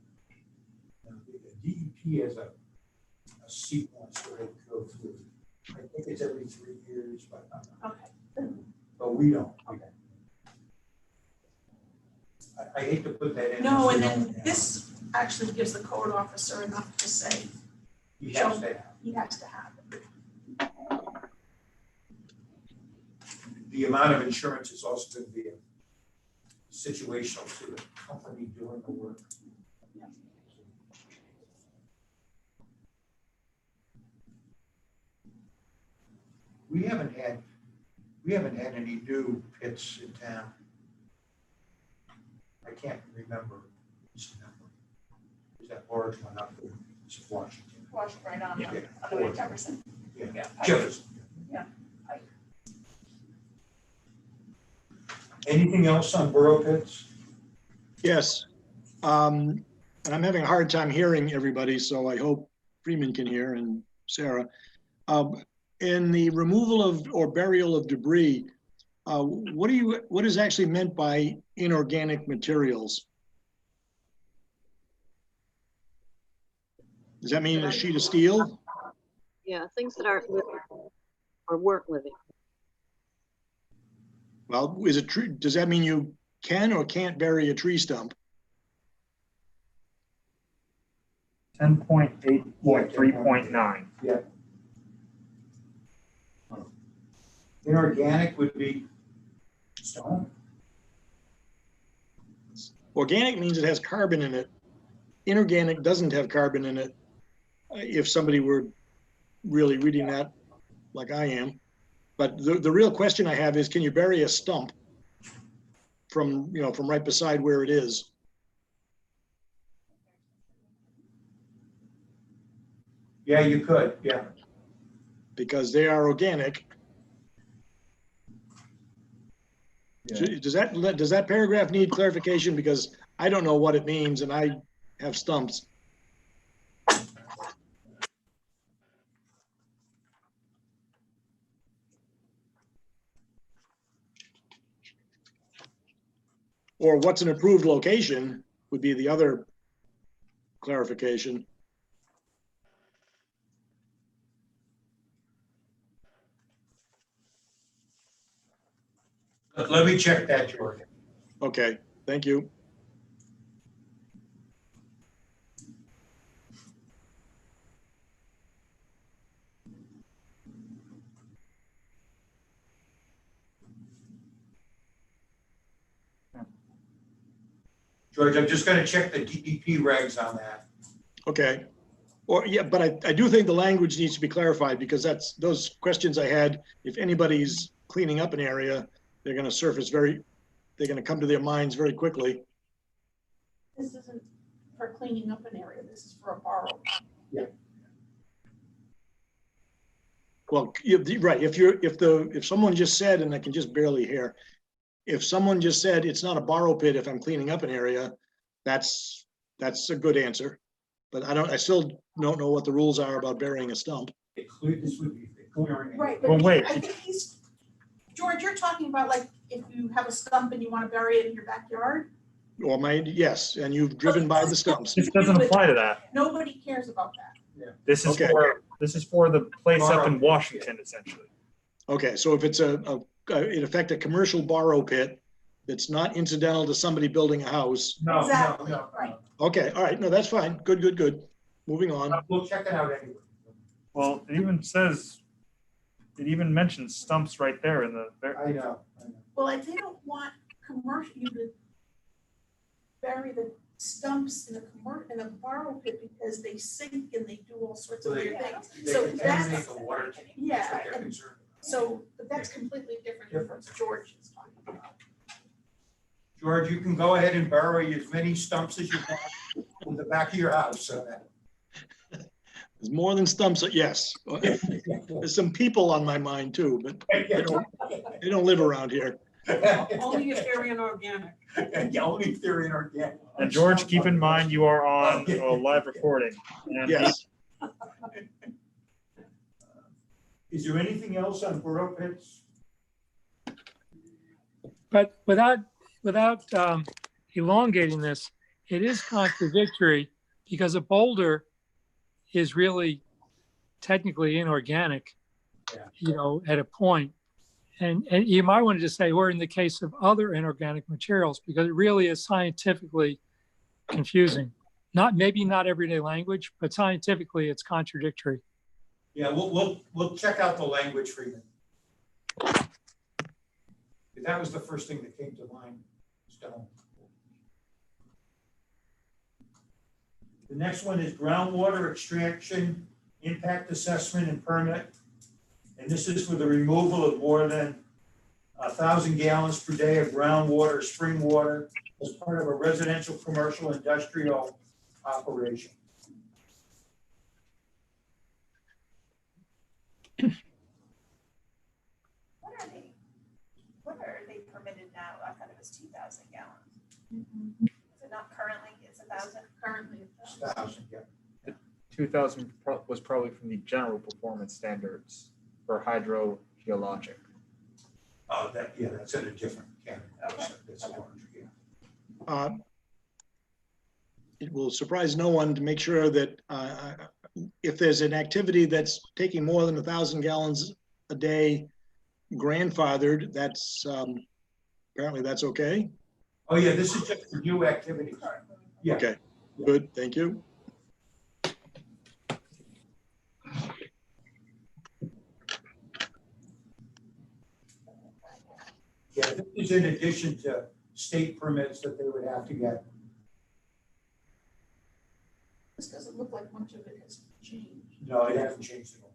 The DEP has a sequence where they go through, I think it's every 3 years, but, Okay. but we don't. I hate to put that in. No, if and we then don't have- this actually gives the code officer enough to say He has to have. he has to have it. The amount of insurance is also going to be situational to the company doing the work. We haven't had any new pits in town. I can't remember this number. Is that large one up in Washington? Washing right on Yeah. the way to Jefferson. Yeah. Yeah. Jefferson. Yeah. Anything else on borough pits? Yes. And I'm having a hard time hearing everybody, so I hope Freeman can hear and Sarah. In the removal of or burial of debris, what is actually meant by inorganic materials? Does that mean a sheet of steel? Yeah, things that aren't living or weren't living. Well, is it true? Does that mean you can or can't bury a tree stump? 10.8.3.9. Yeah. Inorganic would be stone. Organic means it has carbon in it. Inorganic doesn't have carbon in it. If somebody were really reading that like I am. But the real question I have is, can you bury a stump from right beside where it is? Yeah, you could, yeah. Because they are organic. Yeah. Does that paragraph need clarification? Because I don't know what it means and I have stumps. Or what's an approved location would be the other clarification. Let me check that, George. Okay, thank you. George, I'm just gonna check the DEP regs on that. Okay. Or, yeah, but I do think the language needs to be clarified because that's, those questions I had, if anybody's cleaning up an area, they're gonna surface they're gonna come to their minds very quickly. This isn't for cleaning up an area, this is for a borrow. Well, right, if someone just said, and I can just barely hear, if someone just said, it's not a borrow pit if I'm cleaning up an area, that's a good answer. But I still don't know what the rules are about burying a stump. This would be clearing. Right, Well, but wait. I think George, you're talking about like if you have a stump and you want to bury it in your backyard? Or yes, and you've driven by the stumps. This doesn't apply to that. Nobody cares about that. This is Okay. for the place up in Washington, essentially. Okay, so if it's in effect, a commercial borrow pit that's not incidental to somebody building a house. No, Exactly, no, no, right. no. Okay, all right, no, that's fine. Good. Moving on. We'll check it out anyway. Well, it even mentions stumps right there in the. I know. Well, if they don't want you to bury the stumps in a borrow pit because they sink and they do all sorts of weird things. So that's, water tank. yeah, and but that's completely different than what George is talking about. George, you can go ahead and bury as many stumps as you want in the back of your house. There's more than stumps, yes. There's some people on my mind too, but they don't live around here. Only if they're inorganic. Yeah, only if they're inorganic. And George, keep in mind you are on a live recording. And Yes. Is there anything else on borrow pits? But without elongating this, it is contradictory because a boulder is really technically inorganic, at a point. And you might want to just say, or in the case of other inorganic materials, because it really is scientifically confusing. Maybe not everyday language, but scientifically it's contradictory. Yeah, we'll check out the language for you. That was the first thing that came to mind. Stone. The next one is groundwater extraction, impact assessment and permit. And this is for the removal of more than 1,000 gallons per day of groundwater, spring water as part of a residential, commercial, industrial operation. What are they permitted now? I thought it was 2,000 gallons. Is it not currently, it's 1,000? Currently, It's 1,000, yeah. 2000 was probably from the general performance standards for hydrogeologic. Oh, that's in a different category. Okay. That's a larger, yeah. It will surprise no one to make sure that if there's an activity that's taking more than 1,000 gallons a day grandfathered, that's apparently that's okay. Oh, yeah, this is just for new activities. Yeah. Okay, good, thank you. Yeah, this is in addition to state permits that they would have to get. this doesn't look like much of it has changed. No, it hasn't changed at all.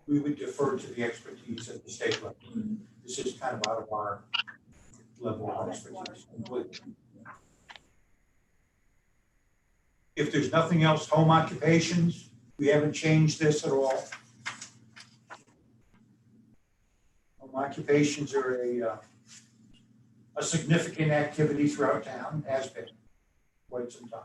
We would defer to the expertise at the state level. This is kind of out of our level of expertise completely. If there's nothing else, home occupations, we haven't changed this at all. Home occupations are a significant activity throughout town, has been quite some time.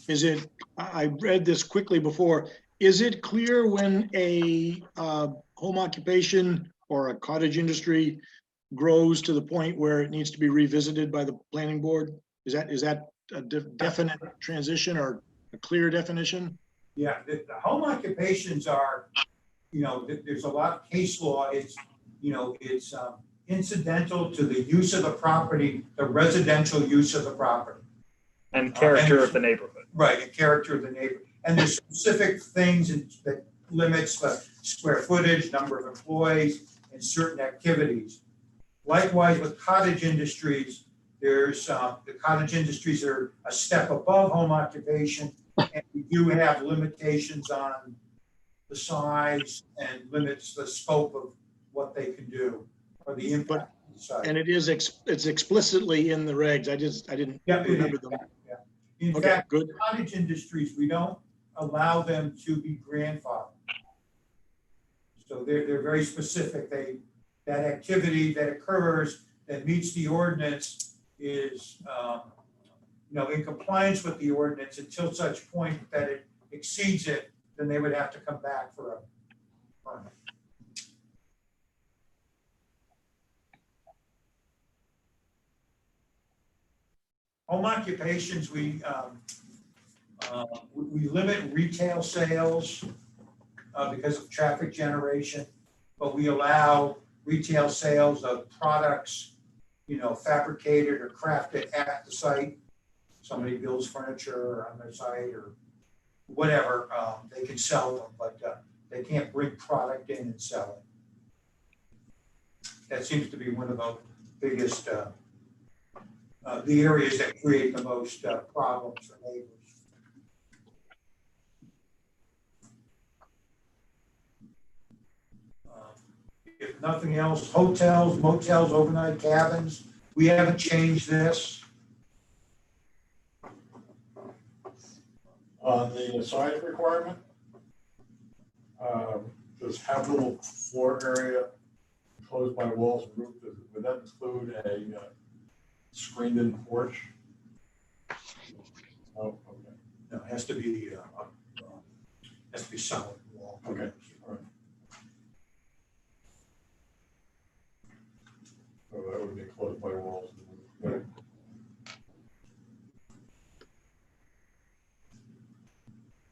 Is it, I read this quickly before, is it clear when a home occupation or a cottage industry grows to the point where it needs to be revisited by the planning board? Is that a definite transition or a clear definition? Yeah, the home occupations are, there's a lot of case law. It's, it's incidental to the use of the property, the residential use of the property. And character of the neighborhood. Right, and character of the neighbor. And there's specific things that limits the square footage, number of employees, and certain activities. Likewise with cottage industries, there's, the cottage industries are a step above home occupation, and we do have limitations on the size and limits the scope of what they can do or the impact on the site. And it's explicitly in the regs. I didn't Yeah, it is. remember them. Yeah. In Okay, fact, good. cottage industries, we don't allow them to be grandfathered. So they're very specific. That activity that occurs that meets the ordinance is, in compliance with the ordinance until such point that it exceeds it, then they would have to come back for a permit. Home occupations, we limit retail sales because of traffic generation, but we allow retail sales of products, fabricated or crafted at the site. Somebody builds furniture on their site or whatever, they can sell them, but they can't bring product in and sell it. That seems to be one of the biggest, the areas that create the most problems for neighbors. If nothing else, hotels, motels, overnight cabins, we haven't changed this. On the size requirement, does habitable floor area enclosed by walls and roof, would that include a screened-in porch? Oh, okay. No, it has to be solid wall. Okay. All right. So that would be enclosed by walls. Yeah.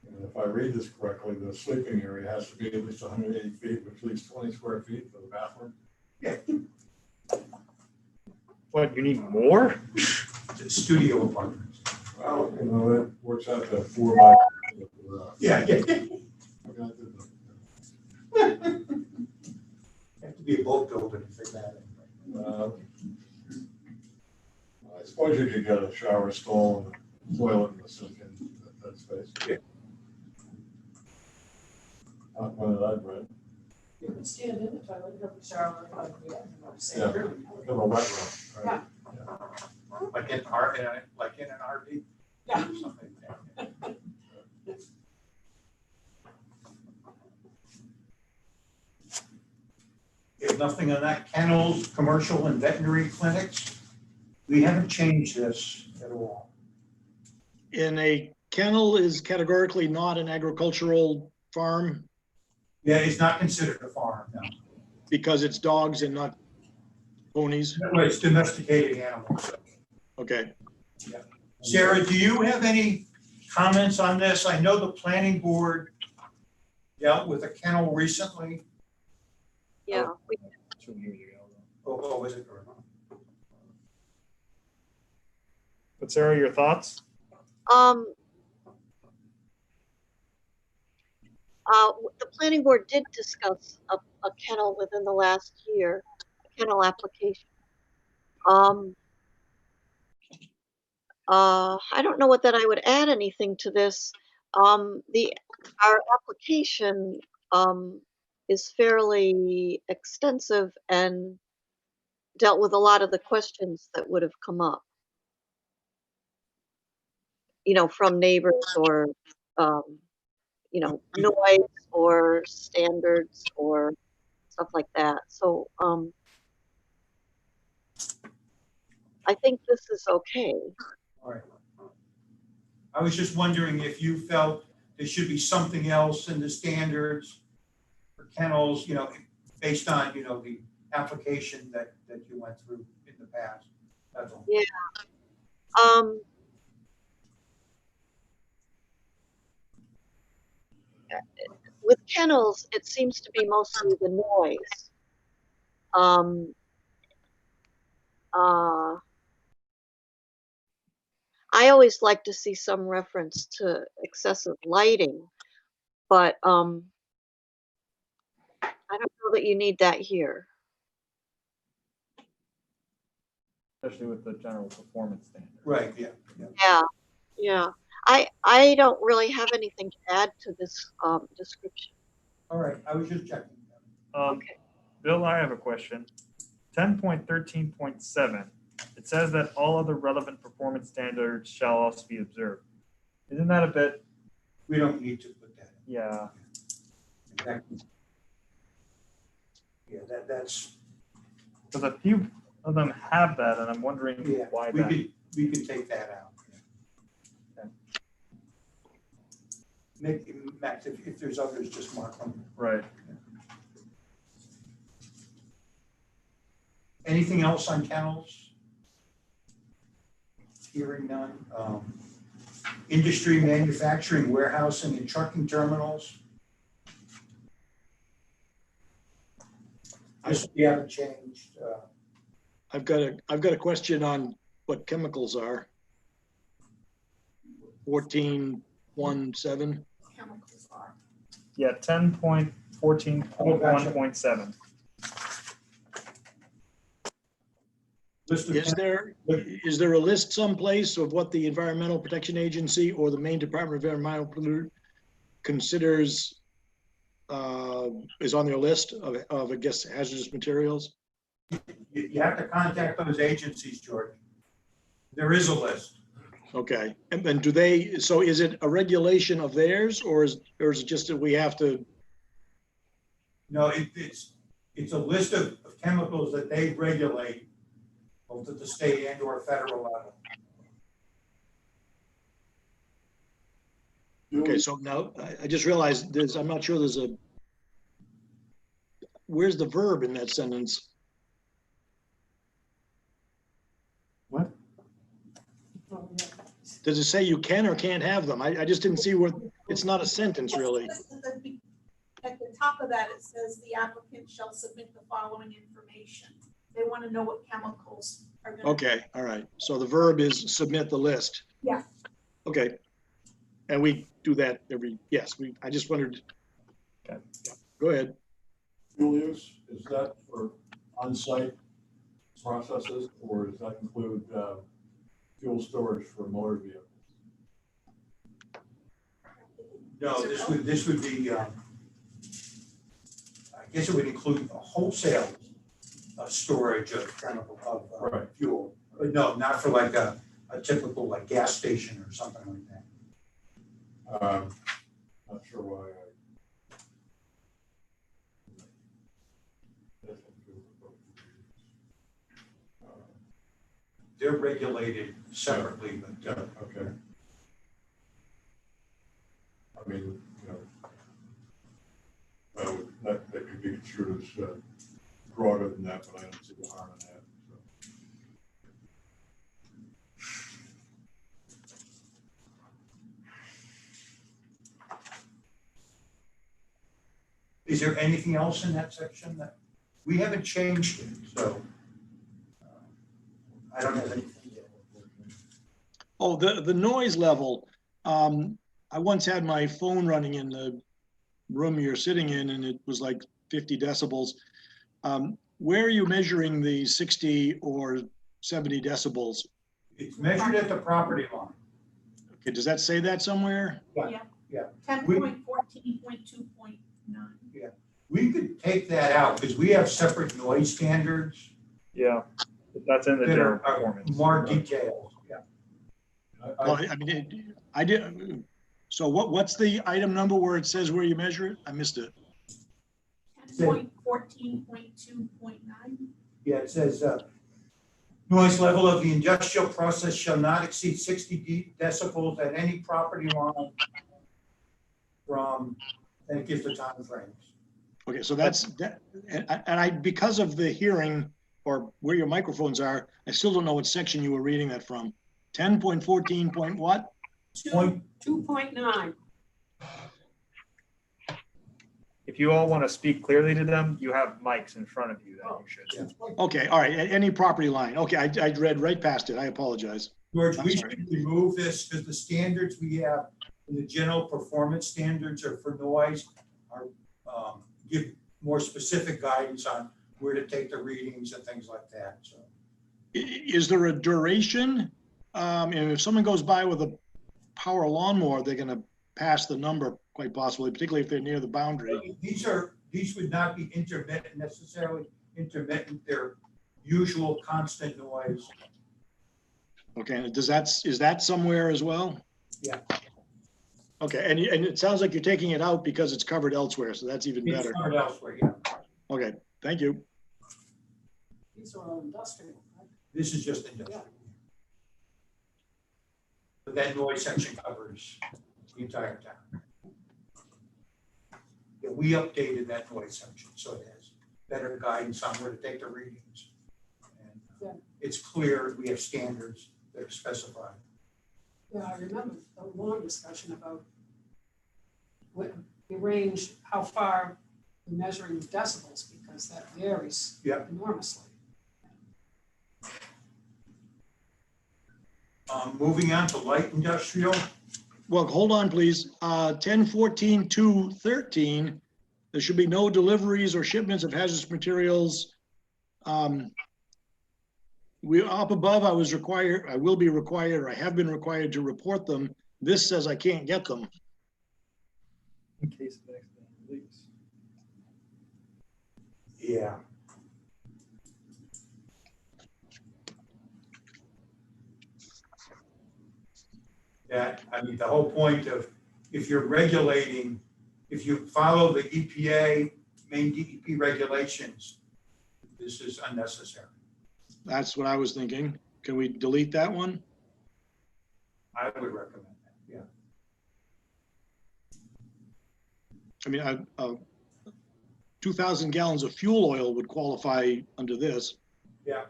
And if I read this correctly, the sleeping area has to be at least 180 feet, which leaves 20 square feet for the bathroom. Yeah, What, you need more? it's a studio apartment. Well, that works out to 4 by. Yeah, yeah. Okay, I did that. Have to be a boat builder to fit that in. I suppose you could get a shower stall and a toilet in the second that space. Yeah. Not one that I've read. You can stand in the toilet, have a shower, like we have in our same Yeah. room. Kind of a wet room. Right? Like in an RV? Yeah. Or something. Yeah. If nothing on that, kennels, commercial and veterinary clinics, we haven't changed this at all. In a kennel is categorically not an agricultural farm Yeah, it's not considered a farm, no. because it's dogs and not ponies. Well, it's domesticated animals. So. Okay. Sarah, do you have any comments on this? I know the planning board dealt with a kennel recently. Yeah, 2 years ago. Oh, was it? But Sarah, your thoughts? The planning board did discuss a kennel within the last year, a kennel application. I don't know what that I would add anything to this. Our application is fairly extensive and dealt with a lot of the questions that would have come up, from neighbors or, noise or standards or stuff like that. So I think this is okay. All right. I was just wondering if you felt there should be something else in the standards for kennels, based on, the application that you went through in the past. That's all. Yeah. With kennels, it seems to be mostly the noise. I always like to see some reference to excessive lighting, but I don't know that you need that here. Especially with the general performance standard. Right, yeah. Yeah, yeah. I don't really have anything to add to this description. All right, I was just checking. Okay. Bill, I have a question. 10.13.7, it says that all other relevant performance standards shall also be observed. Isn't that a bit, We don't need to put that in. yeah, That- Yeah, that's, because a few of them have that, and I'm wondering yeah, why we that. could take that out. Okay. Max, if there's others, just mark them. Right. Anything else on kennels? Hearing none. Industry, manufacturing, warehousing, and trucking terminals. This we haven't changed. I've got a question on what chemicals are. 14.17. Chemicals are. Yeah, 10.14.1.7. List of Is there a list someplace of what the Environmental Protection Agency or the Maine Department of Environmental Pollution considers is on their list of I guess hazardous materials? You have to contact those agencies, George. There is a list. Okay, and then do they? So is it a regulation of theirs, or is it just that we have to? No, it's a list of chemicals that they regulate, both at the state and or federal level. Okay, so now I just realized there's. I'm not sure there's a. Where's the verb in that sentence? What? Does it say you can or can't have them? I just didn't see where. It's not a sentence really. At the top of that, it says the applicant shall submit the following information. They want to know what chemicals are going to. Okay, all right. So the verb is submit the list. Yeah. Okay. And we do that I just wondered. Okay. Go ahead. Fuel use, is that for on-site processes, or does that include fuel storage for motor vehicles? No, this would be, I guess it would include a wholesale storage of chemical, Right. fuel. But no, not for like a typical like gas station or something like that. Not sure why They're regulated separately, but yeah, okay. I mean, that could be construed as broader than that, but I don't see the harm in that. is there anything else in that section that we haven't changed it? So I don't have anything yet. Oh, the noise level. I once had my phone running in the room you're sitting in, and it was like 50 decibels. Where are you measuring the 60 or 70 decibels? It's measured at the property line. Okay, does that say that somewhere? Yeah. 10.14.2.9. We could take that out because we have separate noise standards Yeah, that's in the that general are performance. more detailed. Yeah. Well, I mean, I did. So what's the item number where it says where you measure it? I missed it. 10.14.2.9. Yeah, it says, noise level of the industrial process shall not exceed 60 decibels at any property line from, then it gives the time frames. Okay, so that's that, and I because of the hearing or where your microphones are, I still don't know what section you were reading that from. 10.14. What? 2.9. if you all want to speak clearly to them, you have mics in front of you that you should. Okay, all right, any property line. Okay, I read right past it. I apologize. George, I'm we sorry. should remove this because the standards we have, and the general performance standards are for noise, are, give more specific guidance on where to take the readings and things like that, so. Is there a duration? And if someone goes by with a power lawnmower, they're gonna pass the number quite possibly, particularly if they're near the boundary. These would not be intermittent, necessarily intermittent, they're usual constant noise. Okay, and is that somewhere as well? Yeah. Okay, and it sounds like you're taking it out because it's covered elsewhere, so that's even It's better. covered elsewhere, yeah. Okay, thank you. These are all industrial, right? This is just industrial. But that noise section covers the entire town. Yeah, we updated that noise section, so it has better guidance on where to take the readings. And Yeah. it's clear, we have standards that are specified. Yeah, I remember a long discussion about what the range, how far you're measuring decibels, because that varies Yeah. enormously. Moving on to light industrial, Well, hold on, please. 10-14-2-13, there should be no deliveries or shipments of hazardous materials. We up above, I will be required, or I have been required to report them. This says I can't get them. In case of accidental leaks. yeah. That, I mean, the whole point of, if you're regulating, if you follow the EPA, main DEP regulations, this is unnecessary. That's what I was thinking. Can we delete that one? I would recommend that, yeah. I mean, 2,000 gallons of fuel oil would qualify under this. Yeah.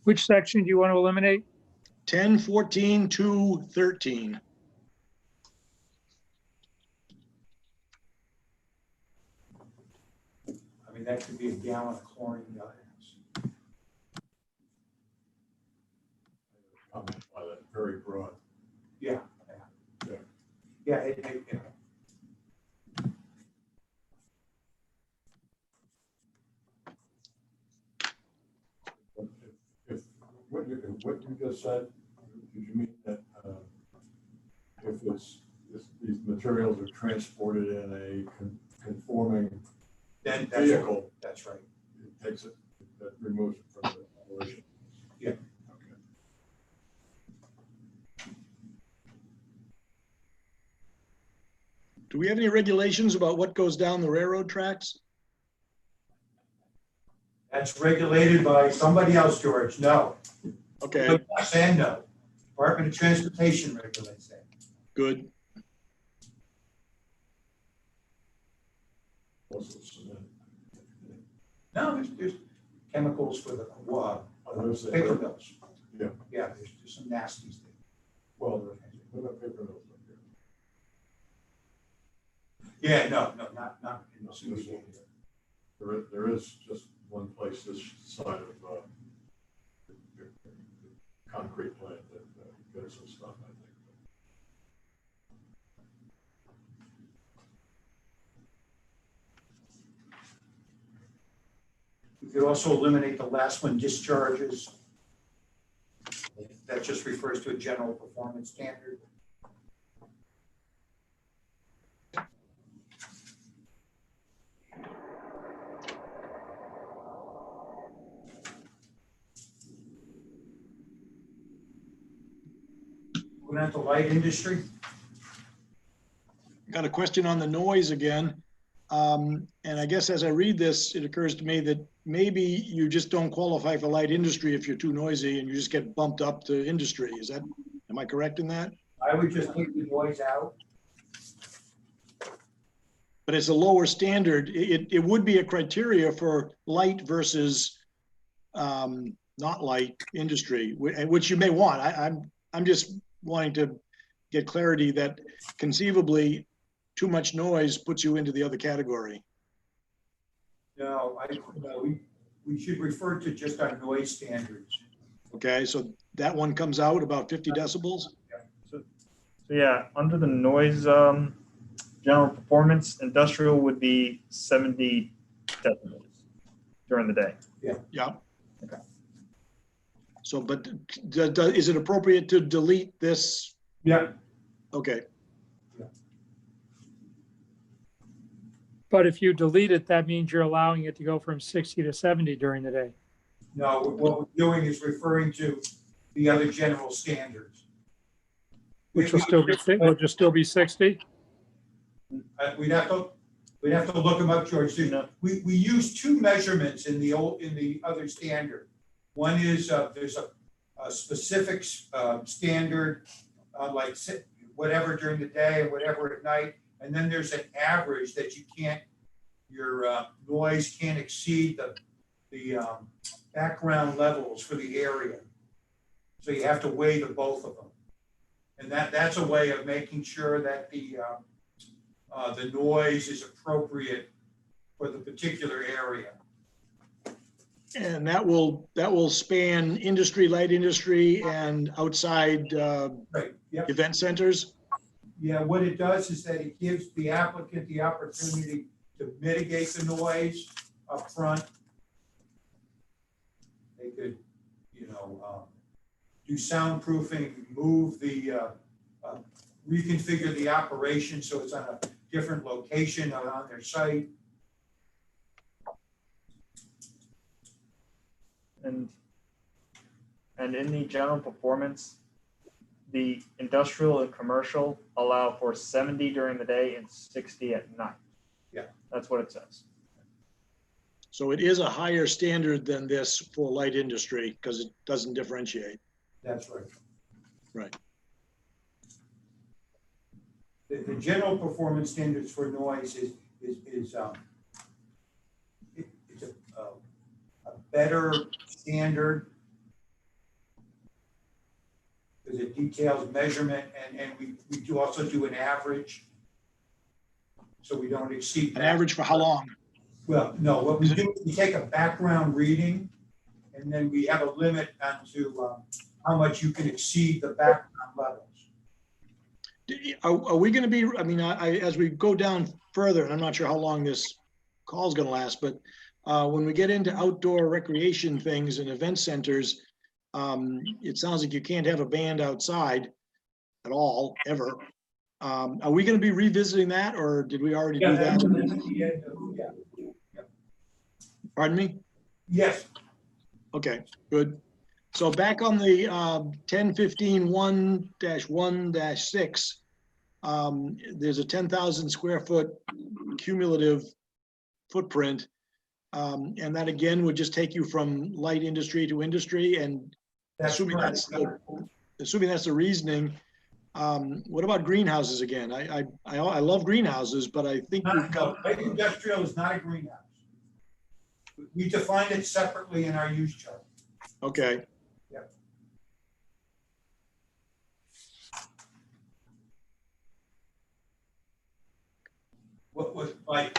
Which section do you want to eliminate? 10-14-2-13. I mean, that could be a gallon of chlorine gas. Comment by that, very broad. Yeah. Yeah. Yeah, yeah. If what you just said, did you mean that if these materials are transported in a conforming Then vehicle, that's right. it takes it, that removes it from the operation? Yeah. Okay. Do we have any regulations about what goes down the railroad tracks? That's regulated by somebody else, George. No. Okay, Yes and no. Department of Transportation regulates that. good. Also cement. No, there's chemicals for the There's paper mills. Yeah. Yeah, there's some nasties there. Well, what about paper mills up here? Yeah, no, not in Not this this one. one. There is just one place this side of the concrete plant that gets some stuff, I think. We could also eliminate the last one, discharges. That just refers to a general performance standard. Moving on to light industry. Got a question on the noise again. And I guess as I read this, it occurs to me that maybe you just don't qualify for light industry if you're too noisy and you just get bumped up to industry. Am I correct in that? I would just take the noise out. But it's a lower standard. It would be a criteria for light versus not light industry, which you may want. I'm just wanting to get clarity that conceivably too much noise puts you into the other category. No, we should refer to just our noise standards. Okay, so that one comes out about 50 decibels. So yeah, under the noise, general performance, industrial would be 70 decibels during the day. Yeah. Okay. So, but is it appropriate to delete this? Yeah. Okay, But if you delete it, that means you're allowing it to go from 60 to 70 during the day. No, what we're doing is referring to the other general standards. Which will still be 60? We'd have to look them up, George. No. We use two measurements in the other standard. One is there's a specific standard, like whatever during the day and whatever at night, and then there's an average that your noise can't exceed the background levels for the area. So you have to weigh the both of them, and that's a way of making sure that the noise is appropriate for the particular area. and that will span industry, light industry, and outside Right. Yep. event centers. Yeah, what it does is that it gives the applicant the opportunity to mitigate the noise up front. They could, do soundproofing, move reconfigure the operation so it's on a different location on their site. And in the general performance, the industrial and commercial allow for 70 during the day and 60 at night. Yeah. That's what it says. So it is a higher standard than this for light industry because it doesn't differentiate. That's right. Right. The general performance standards for noise it's a better standard because it details measurement and we do also do an average. So we don't exceed An that. average for how long? Well, no, what we do, we take a background reading and then we have a limit onto how much you can exceed the background levels. Are we going to be, I mean, as we go down further, and I'm not sure how long this call is going to last, but when we get into outdoor recreation things and event centers, it sounds like you can't have a band outside at all, ever. Are we going to be revisiting that, or did we already do that? Yeah. Pardon me? Yes. Okay, good. So back on the 1015-1-1-6, there's a 10,000 square foot cumulative footprint. And that again would just take you from light industry to industry. And assuming that's the reasoning, what about greenhouses again? I love greenhouses, but I think Light industrial is not a greenhouse. We define it separately in our use chart. okay. Yep. By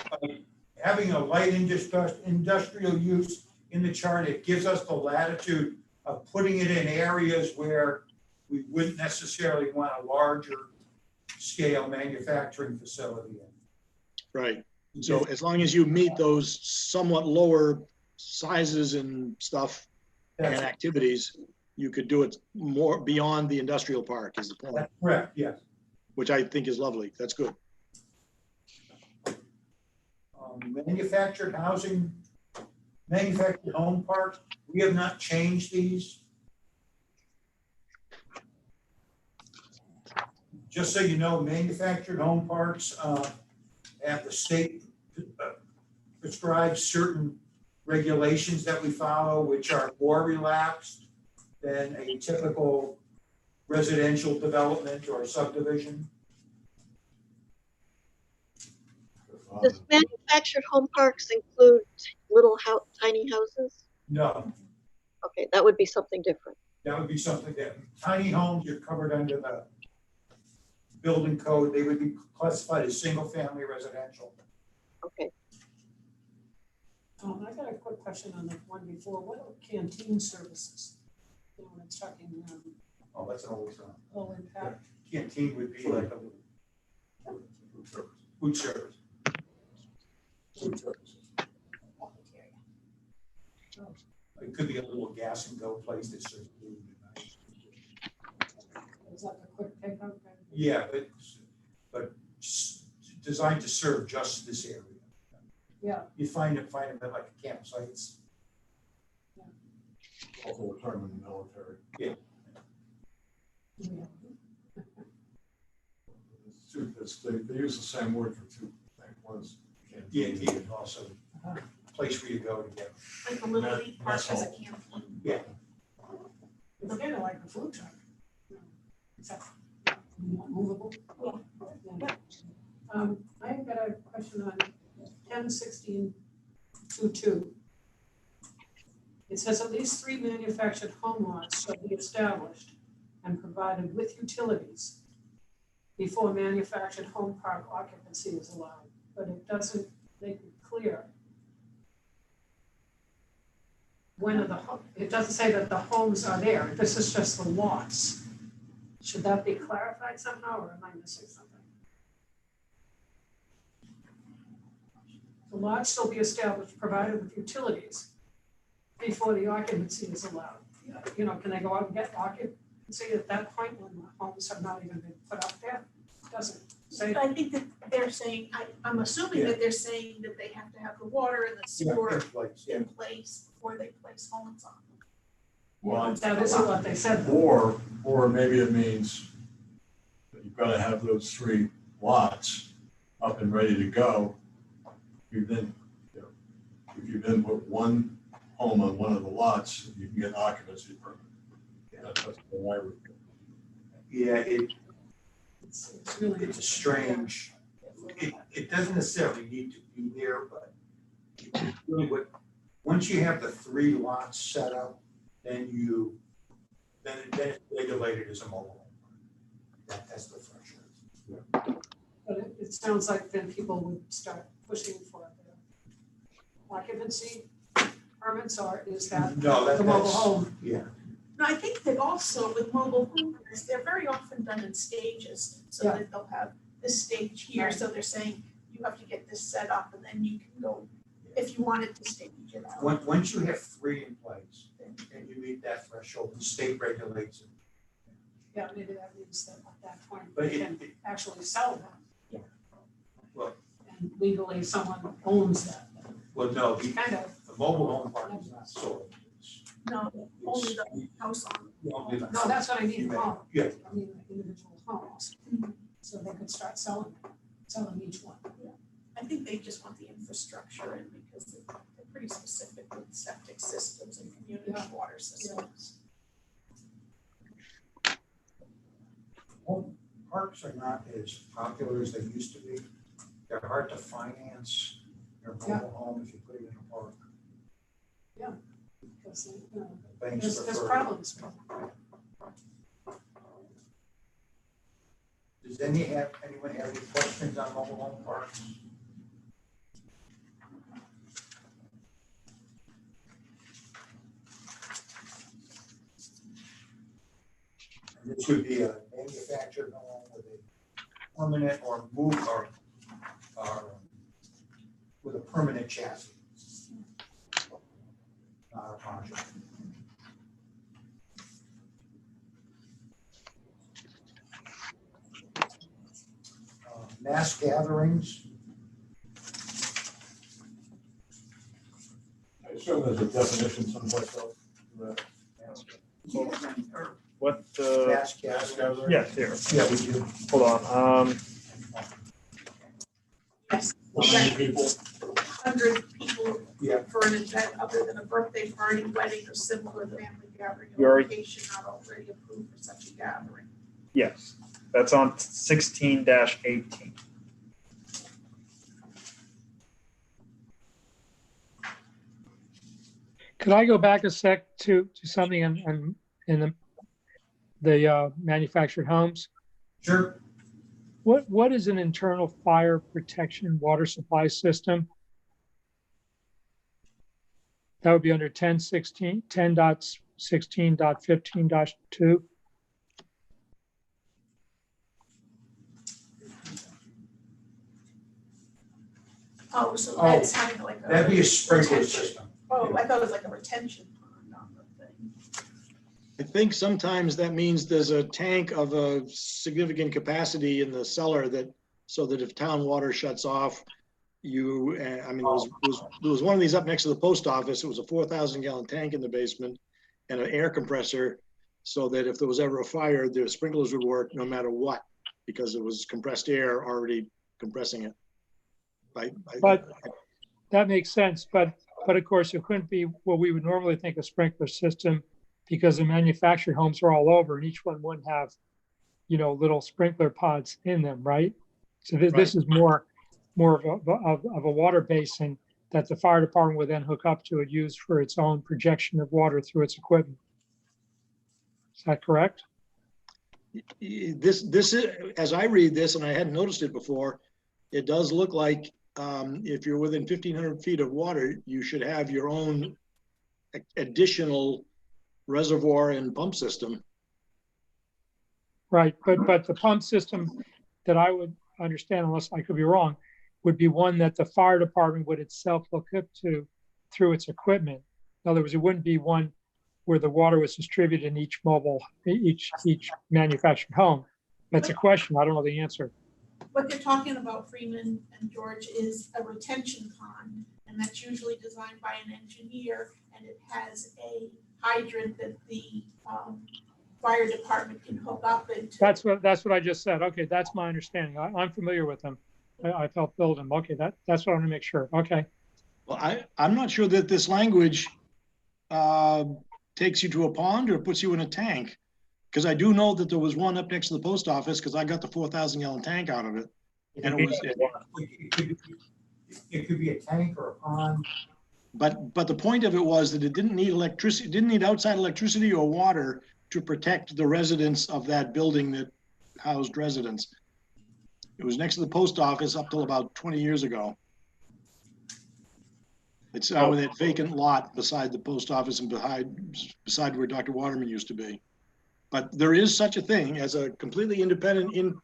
having a light industrial use in the chart, it gives us the latitude of putting it in areas where we wouldn't necessarily want a larger scale manufacturing facility in. Right. So as long as you meet those somewhat lower sizes and stuff and activities, you could do it more beyond the industrial park is the point. That's correct, yes. Which I think is lovely. That's good. Manufactured housing, manufactured home parks, we have not changed these. Just so you know, manufactured home parks have the state prescribes certain regulations that we follow, which are more relaxed than a typical residential development or subdivision. Does manufactured home parks include little tiny houses? No, Okay, that would be something different. that would be something that tiny homes are covered under building code, they would be classified as single-family residential. Okay. I got a quick question on the one before. What are canteen services? You know, when it's talking, Oh, that's an old, low impact. canteen would be like a food service. Food services. It could be a little gas and go place that serves food at night. Is that the quick takeout kind of? Yeah, but designed to serve just this area. Yeah. You find them at like campsites. Also a term in the military. Yeah. They use the same word for two things. One is Yeah, canteen. and also a place for you to go to get. Like the Little League Park has a canteen. Yeah. It's kind of like a food truck. Except not movable. Yeah. I've got a question on 10-16-22. It says at least 3 manufactured home lots shall be established and provided with utilities before manufactured home park occupancy is allowed, but it doesn't make it clear. When are the, it doesn't say that the homes are there, this is just the lots. Should that be clarified somehow, or am I missing something? The lots shall be established, provided with utilities before the occupancy is allowed. You know, can they go out and get occupancy at that point when the homes have not even been put up there? Doesn't say. I think that they're saying, I'm assuming that they're saying that they have to have the water and the sewer in place before they place homes on them. Well, That isn't what they said. Or maybe it means that you've got to have those 3 lots up and ready to go. If you then put one home on one of the lots, you can get an occupancy permit. That's the way I would go. Yeah, It's really. it's a strange, it doesn't necessarily need to be there, but really what, once you have the 3 lots set up, then it's regulated as a mobile home. That's the threshold. But it sounds like then people would start pushing for the occupancy permits, or is that No, the mobile that's, home? yeah. No, I think that also with mobile home parks, they're very often done in stages, so Yeah. that they'll have this stage here, so they're saying you have to get this set up and then you can go, if you wanted to stage it out. Once you have 3 in place and you meet that threshold, the state regulates it. Yeah, maybe that means that at that point, But they can actually sell them. Yeah. Well- And legally, someone owns that. Well, no, It's kind of, the mobile home park is not sold. No, only the house on. no, that's what I mean, home. Yeah. I mean, like individual homes. So they could start selling each one. I think they just want the infrastructure in because they're pretty specific with septic systems and community water systems. Well, parks are not as popular as they used to be. They're hard to finance your mobile home if you put it in a park. Because, you know, Banks there's prefer. problems. Does anyone have any questions on mobile home parks? And this would be a manufactured home with a permanent or with a permanent chassis. Not a modular. Mass gatherings, I assume there's a definition someplace else for that. What, mass Gas gatherings. gathering? yes, here, Yeah, we do. hold on. Yes, How many people? 100 people Yeah. for an event other than a birthday party, wedding, or similar family gathering, You a already- location not already approved for such a gathering. Yes, that's on 16-18. Could I go back a sec to something in the manufactured homes? Sure. what is an internal fire protection water supply system? That would be under 10.16.15.2. Oh, so Oh, that sounded like a. That'd be a sprinkler retention. system. Oh, I thought it was like a retention pond on the thing. I think sometimes that means there's a tank of a significant capacity in the cellar that, so that if town water shuts off, you, I mean, there was one of these up next to the post office. It was a 4,000 gallon tank in the basement and an air compressor, so that if there was ever a fire, the sprinklers would work no matter what, because it was compressed air already compressing it. But that makes sense. But of course, it couldn't be what we would normally think a sprinkler system, because the manufactured homes are all over and each one wouldn't have, you know, little sprinkler pods in them, right? So this is more of a water basin that the fire department would then hook up to and use for its own projection of water through its equipment. Is that correct? This is, as I read this, and I hadn't noticed it before, it does look like if you're within 1,500 feet of water, you should have your own additional reservoir and pump system. Right, but the pump system that I would understand, unless I could be wrong, would be one that the fire department would itself hook up to through its equipment. In other words, it wouldn't be one where the water was distributed in each each manufactured home. That's a question. I don't know the answer. What they're talking about, Freeman and George, is a retention pond, and that's usually designed by an engineer, and it has a hydrant that the fire department can hook up into. That's what I just said. Okay, that's my understanding. I'm familiar with them. I've helped build them. Okay, that's what I want to make sure. Okay. Well, I'm not sure that this language takes you to a pond or puts you in a tank. Because I do know that there was one up next to the post office, because I got the 4,000 gallon tank out of it. And It could be a tank or a pond. But the point of it was that it didn't need electricity, didn't need outside electricity or water to protect the residents of that building that housed residents. It was next to the post office up till about 20 years ago. It's now in that vacant lot beside the post office and beside where Dr. Waterman used to be. But there is such a thing as a completely independent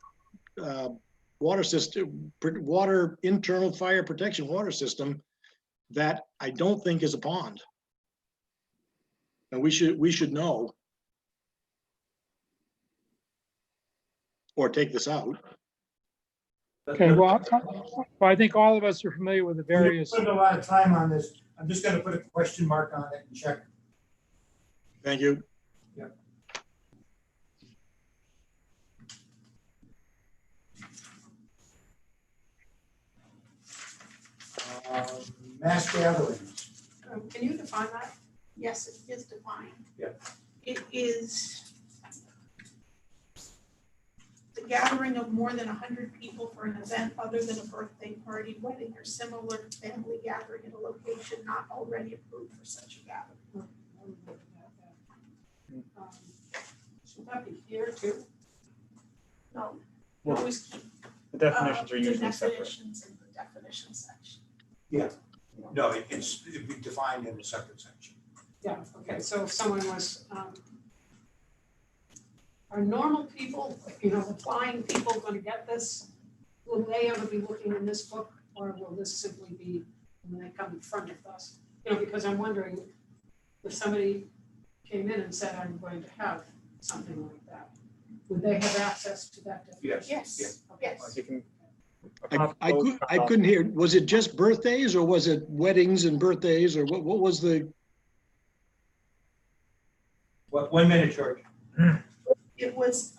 water system, water internal fire protection water system that I don't think is a pond. And we should know. Or take this out. Okay, well, I think all of us are familiar with the various. We spent a lot of time on this. I'm just going to put a question mark on it and check. Thank you. Yep. Mass gatherings. Can you define that? Yes, it is defined. Yeah. It is the gathering of more than 100 people for an event other than a birthday party, wedding, or similar family gathering at a location not already approved for such a gathering. Should that be here too? No, Well, always keep The definitions are the usually separate. definitions in the definition section. No, it'd be defined in a separate section. Yeah, okay, so if someone was, are normal people, you know, applying people gonna get this? Will they ever be looking in this book, or will this simply be when they come in front of us? You know, because I'm wondering if somebody came in and said, I'm going to have something like that, would they have access to that definition? Yes, yes. You can- I couldn't hear. Was it just birthdays or was it weddings and birthdays or what was the? What, 1 minute, George. It was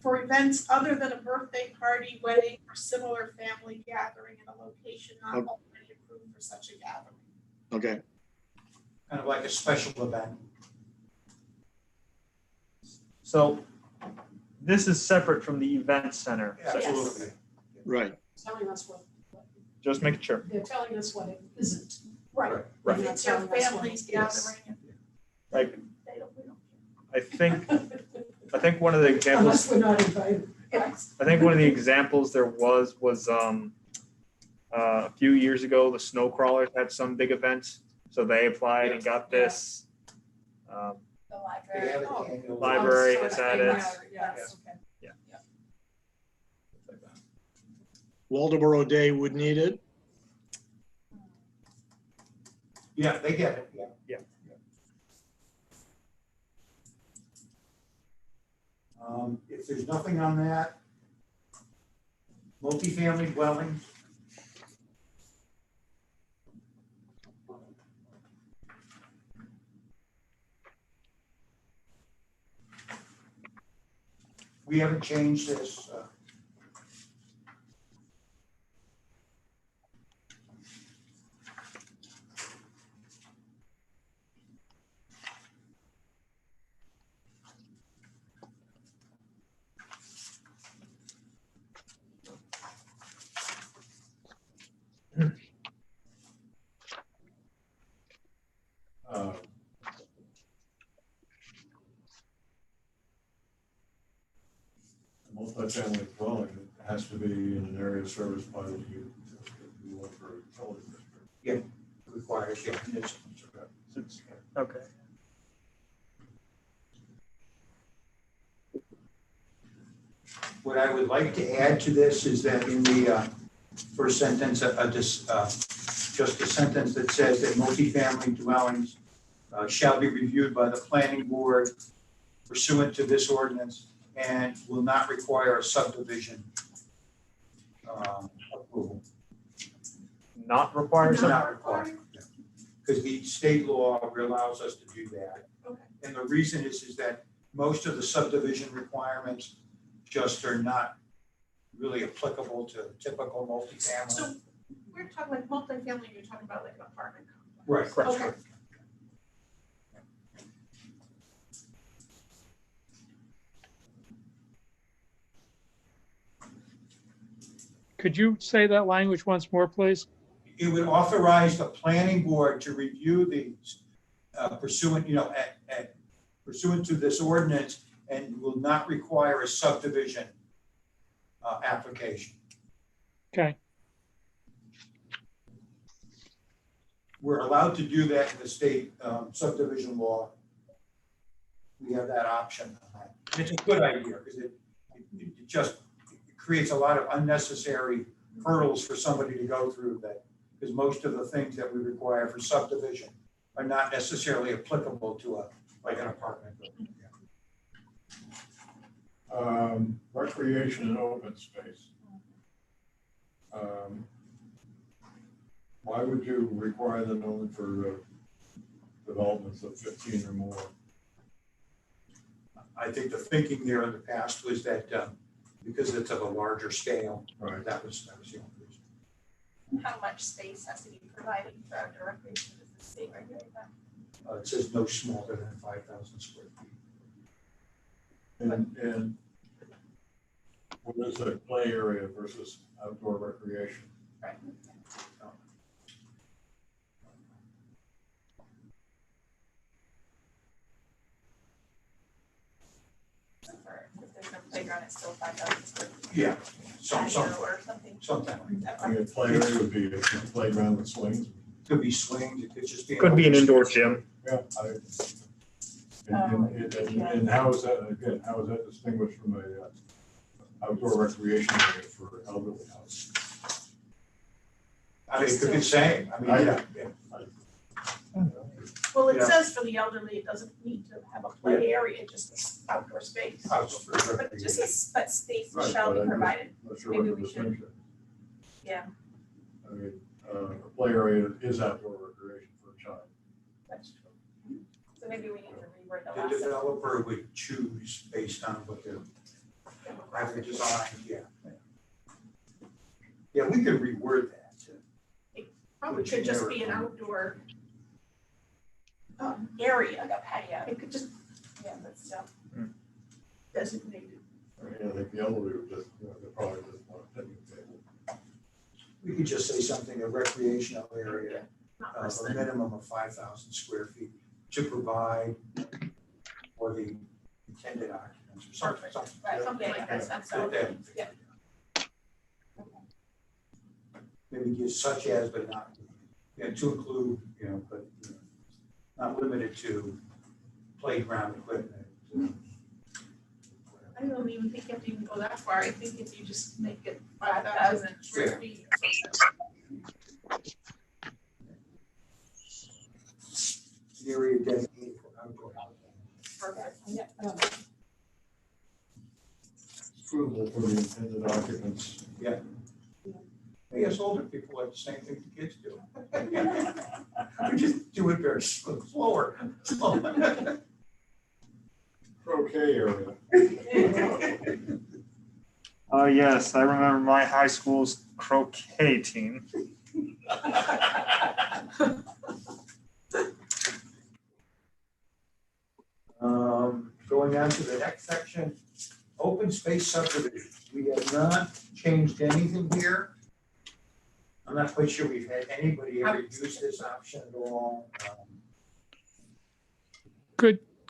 for events other than a birthday party, wedding, or similar family gathering in a location not Okay. already approved for such a gathering. Okay. Kind of like a special event. So this is separate from the event center. section. Absolutely. Right. Telling us what, Just making sure. they're telling us what it isn't. Right. Right. If it's your Telling us what family's it is. gathering, Like, we don't care. I think one of the examples, Unless we're not invited. I think one of the examples there was a few years ago, the snow crawlers had some big event, so they applied and got this. The They library. have Oh, an annual- Library So has it's had being it. there, Yes, okay. Waldoboro Day would need it. Yeah, they get it, yeah. Yeah. If there's nothing on that, multifamily dwellings. We haven't changed this. Multifamily dwelling has to be in an area serviced by the you work for a utility district. Requires, yeah. Okay. What I would like to add to this is that in the first sentence, just a sentence that says that multifamily dwellings shall be reviewed by the planning board pursuant to this ordinance and will not require a subdivision approval. Not require some. Not required, because the state law allows us to do that. Okay. And the reason is that most of the subdivision requirements just are not really applicable to typical multifamily. So we're talking like multifamily, you're talking about like an apartment complex. Right, correct. Okay. Could you say that language once more, please? It would authorize the planning board to review these pursuant, pursuant to this ordinance, and will not require a subdivision application. Okay, We're allowed to do that in the state subdivision law. We have that option. And it's a good idea because it just creates a lot of unnecessary hurdles for somebody to go through that, because most of the things that we require for subdivision are not necessarily applicable to like an apartment building. Recreation and open space. Why would you require them only for developments of 15 or more? I think the thinking there in the past was that because it's of a larger scale, Right. that was the only reason. How much space has to be provided for outdoor recreation? Does the state regulate that? It says no smaller than 5,000 square feet. And what is a play area versus outdoor recreation? Right. If there's no playground, it's still 5,000 square feet. Yeah, some Patio or something. something like that. I mean, a play area would be a playground with swings. Could be swings, it could just be. Could be an indoor gym. Yeah. And how is that, again, how is that distinguished from a outdoor recreation area for elderly house? I mean, it could be the same, I mean, yeah. Well, it Yeah. says for the elderly, it doesn't need to have a play area, just outdoor space. House for But just recreation. as, but space Right, shall but be I'm provided. Not sure Maybe what the we should- distinction. Yeah. I mean, a play area is outdoor recreation for a child. That's true. So maybe we need to reword the The last sentence. developer would choose based on what they're, have designed, yeah. Yeah, we could reword that. Probably should just be an outdoor area. Like a patio. It could just Yeah, but still. designated. I mean, I think the elderly would just, they probably just want a picnic table. We could just say something, a recreational area Not of less a than. minimum of 5,000 square feet to provide for the intended occupants. Perfect. Right, something like that, that's, Okay. yeah. Maybe just such as, but not, to include, but not limited to playground equipment. I don't even think you have to even go that far. I think if you just make it 5,000 square feet. Area dedicated for outdoor housing. Perfect. Yeah. Approval for the intended occupants. I guess older people like the same thing the kids do. We just do it very slower. Croquet area. Yes, I remember my high school's croquet team. Going on to the next section, open space subdivision. We have not changed anything here. I'm not quite sure we've had anybody ever use this option at all.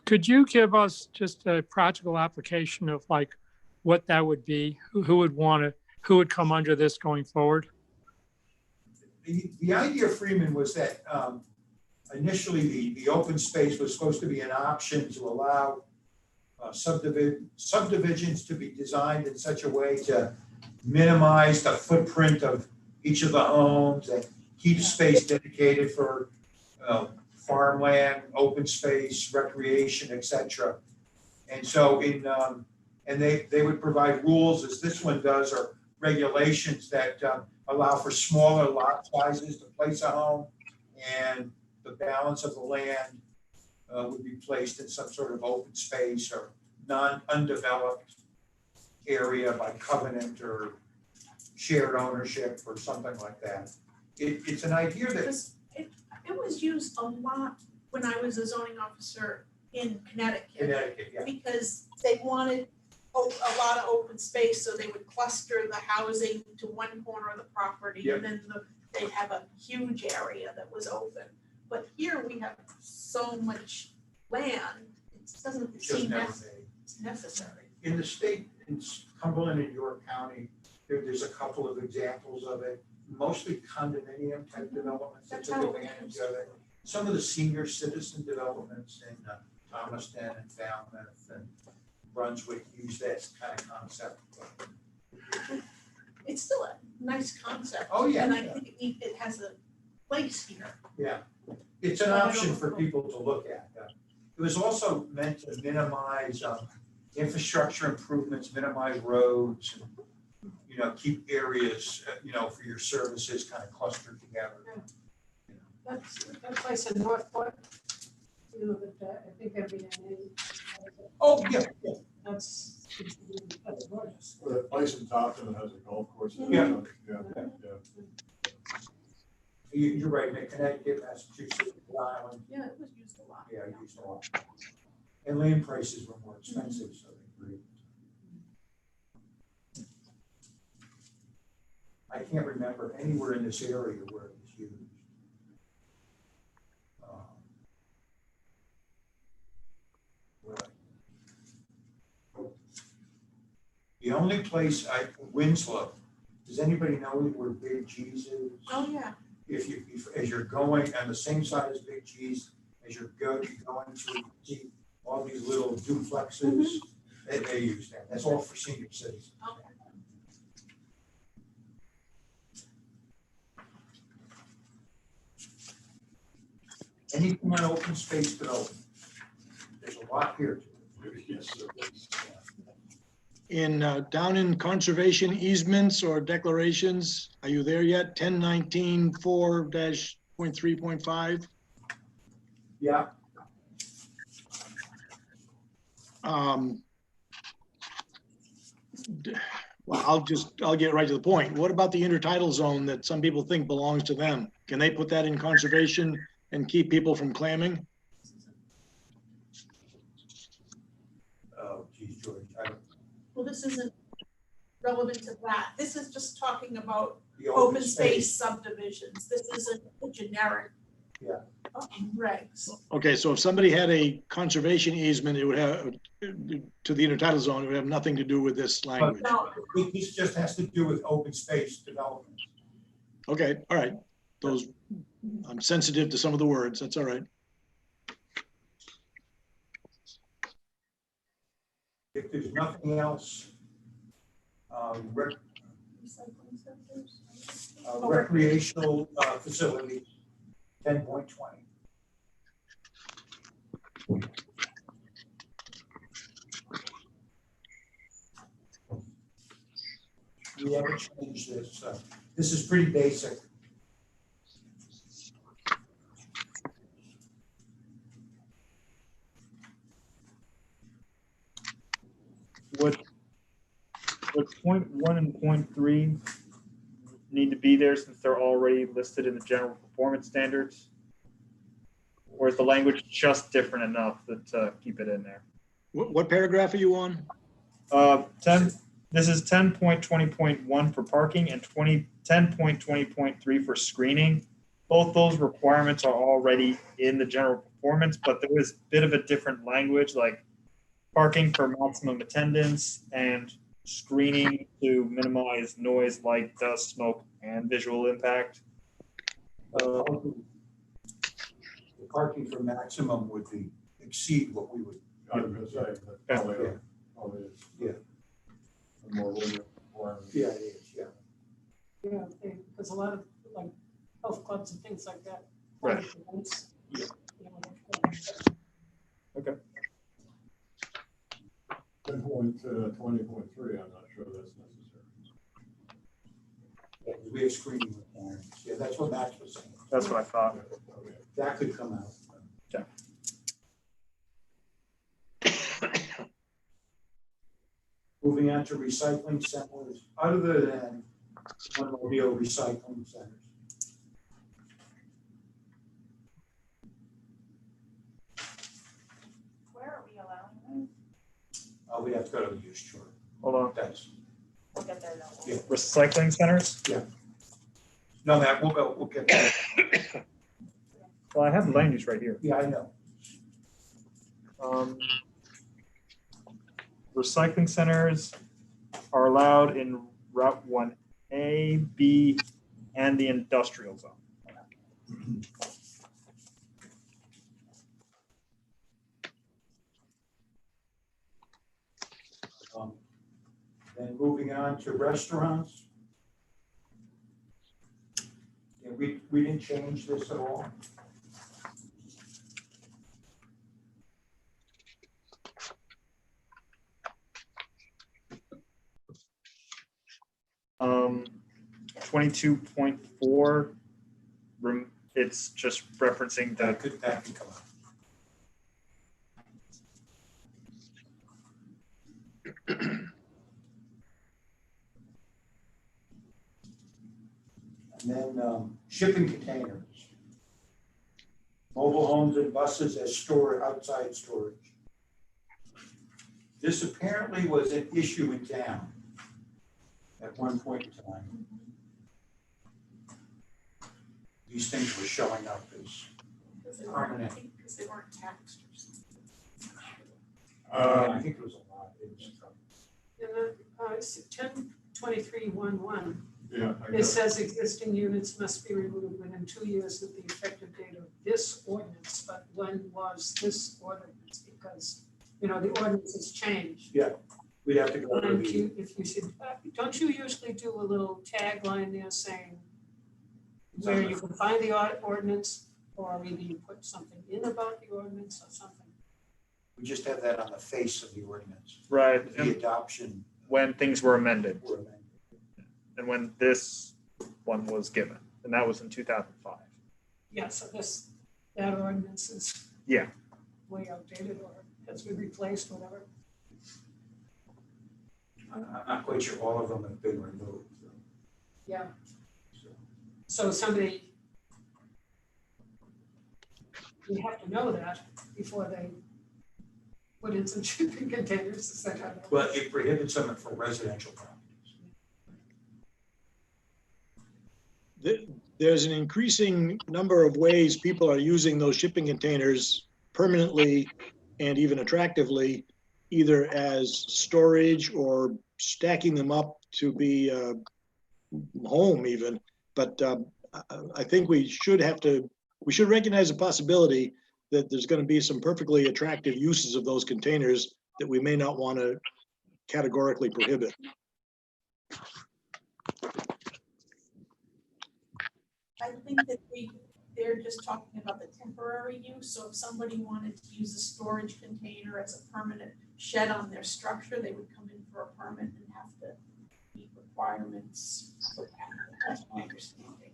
Could you give us just a practical application of like what that would be? Who would come under this going forward? The idea, Freeman, was that initially the open space was supposed to be an option to allow subdivisions to be designed in such a way to minimize the footprint of each of the homes and keep space dedicated for farmland, open space, recreation, etc. And so and they would provide rules, as this one does, or regulations that allow for smaller lot sizes to place a home, and the balance of the land would be placed in some sort of open space or undeveloped area by covenant or shared ownership or something like that. It's an idea that It was used a lot when I was a zoning officer in Connecticut. yeah. Because they wanted a lot of open space, so they would cluster the housing to one corner of the property. Yep. And then they'd have a huge area that was open. But here we have so much land, it doesn't It's just seem never made. necessary. In the state, in Cumberland and York County, there's a couple of examples of it, mostly condominium type developments that That's took how it advantage of it. Some of the senior citizen developments in Thomaston and Falmouth and Brunswick use that kind of concept. It's still a nice concept. Oh, yeah. And I think it has a place here. Yeah, it's an option for people to look at. It was also meant to minimize infrastructure improvements, minimize roads, and, keep areas, for your services kind of clustered together. That's nice in Northport. I think every day. Oh, yeah. That's gorgeous. The place in Topton that has a golf course. Yeah. Yeah. You're right, in Connecticut, Massachusetts, Rhode Island, Yeah, it was used a lot. yeah, used a lot. And land prices were more expensive, so they agreed. I can't remember anywhere in this area where it was used. The only place Winslow, does anybody know where Big G's is? Oh, yeah. As you're going on the same side as Big G's, as you're going to see all these little duplexes, they use that. That's all for senior citizens. Okay. Anything on open space development, there's a lot here. Yes, sir. Down in conservation easements or declarations, are you there yet? 1019-4-.3.5. Yeah, Well, I'll get right to the point. What about the intertidal zone that some people think belongs to them? Can they put that in conservation and keep people from clamming? oh geez, George, Well, this isn't relevant to that. This is just talking about the open space subdivisions. This isn't a generic. Yeah. regs. Okay, so if somebody had a conservation easement, it would have, to the intertidal zone, it would have nothing to do with this language. No, this just has to do with open space development. Okay, all right. Those, I'm sensitive to some of the words, that's all right. If there's nothing else, Recycling centers. recreational facilities, 10.20. We haven't changed this. This is pretty basic. Would 0.1 and 0.3 need to be there since they're already listed in the general performance standards? Or is the language just different enough to keep it in there? What paragraph are you on? 10. This is 10.20.1 for parking and 10.20.3 for screening. Both those requirements are already in the general performance, but there is a bit of a different language, like parking for maximum attendance and screening to minimize noise, light, dust, smoke, and visual impact. The parking for maximum would exceed what we would. I was gonna say, that probably is. Yeah. A more lenient requirement. Yeah, it is, yeah. Yeah, because a lot of like health clubs and things like that. Right. Events, Yeah. you know, Okay. 10.20.3, I'm not sure that's necessary. Yeah, we have screening requirements. Yeah, that's what Max was saying. That's what I thought. Okay. That could come out. Yeah. Moving on to recycling centers, other than automobile recycling centers. Where are we allowing them? We have to go to the use chart. Hold on. That's, We'll get there though. Yeah. Recycling centers? no, Matt, we'll get there. Well, I have the land use right here. Yeah, I know. Recycling centers are allowed in Route 1A, B, and the industrial zone. Then moving on to restaurants. Yeah, we didn't change this at all. Um, 22.4, it's just referencing That the, could come out. And then shipping containers. Mobile homes and buses as outside storage. This apparently was an issue in town at one point in time. These things were showing up as permanent. Because they weren't taxed or something. I think it was a lot. It was And then 102311, Yeah. I it guess. says existing units must be removed within 2 years of the effective date of this ordinance. But when was this ordinance? Because, you know, the ordinance has changed. we'd have to go to And the, if you should, don't you usually do a little tagline there saying where you can find the ordinance, or maybe you put something in about the ordinance or something? we just have that on the face of the ordinance. right, The and adoption when things were amended were amended. and when this one was given, and that was in 2005. Yeah, so that ordinance is Yeah. way outdated or has been replaced, whatever. I'm not quite sure all of them have been removed. Yeah, So, so somebody, you have to know that before they put in some shipping containers, is that how that Well, it prohibits them for residential properties. there's an increasing number of ways people are using those shipping containers permanently and even attractively, either as storage or stacking them up to be home even. But I think we should recognize the possibility that there's going to be some perfectly attractive uses of those containers that we may not want to categorically prohibit. I think that they're just talking about the temporary use, so if somebody wanted to use a storage container as a permanent shed on their structure, they would come in for a permit and have to meet requirements for that. That's my understanding.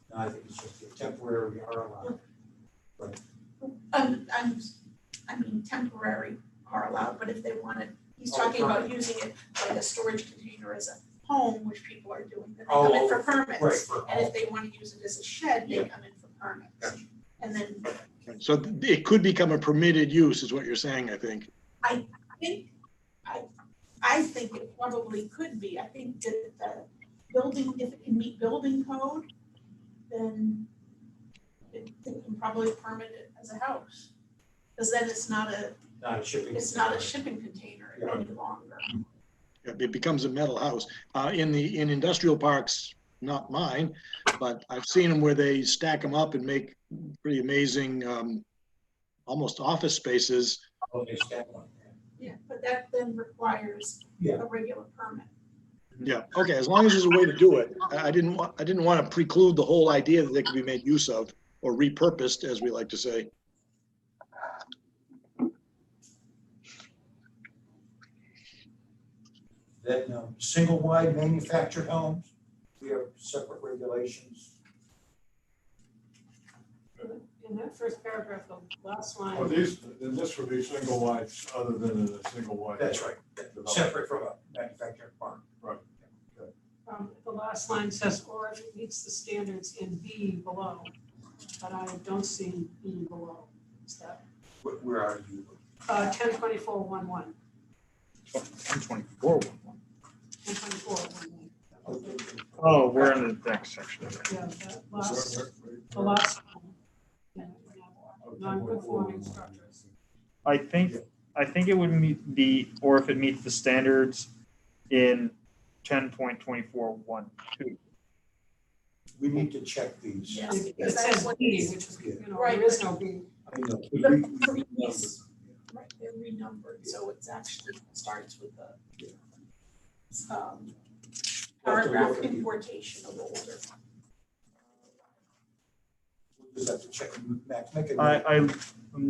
No, I think it's just a temporary are allowed. I mean, temporary are allowed, but if they wanted, he's talking about using it like a storage container as a home, which people are doing, then they come in for permits. Right. And if they want to use it as a shed, they come in for permits. And then So it could become a permitted use is what you're saying, I think. I think it probably could be. I think that the building, if it can meet building code, then they can probably permit it as a house. Because then it's not a shipping container any longer. It becomes a metal house. In industrial parks, not mine, but I've seen them where they stack them up and make pretty amazing, almost office spaces. Yeah, but that then requires a regular permit. Yeah, okay, as long as there's a way to do it. I didn't want to preclude the whole idea that they could be made use of or repurposed, as we like to say. Then single wide manufactured homes, we have separate regulations. In that first paragraph, the last line. Well, this would be single wides other than in a single wide. That's right, separate from a manufactured barn. Right. The last line says, or if it meets the standards in B below, but I don't see B below. Is that? Where are you? 102411. 1024. 102411. Oh, we're in the next section. Yeah, the last one. Yeah, non-conforming structures. I think it would meet or if it meets the standards in 10.24.1.2. We need to check these. Yes, It because says that's what B, which is, Right. there is no B. the previous, right, they're renumbered, so it's actually starts with the paragraph importation of older. We'll just have to check, Max, make a note. I'm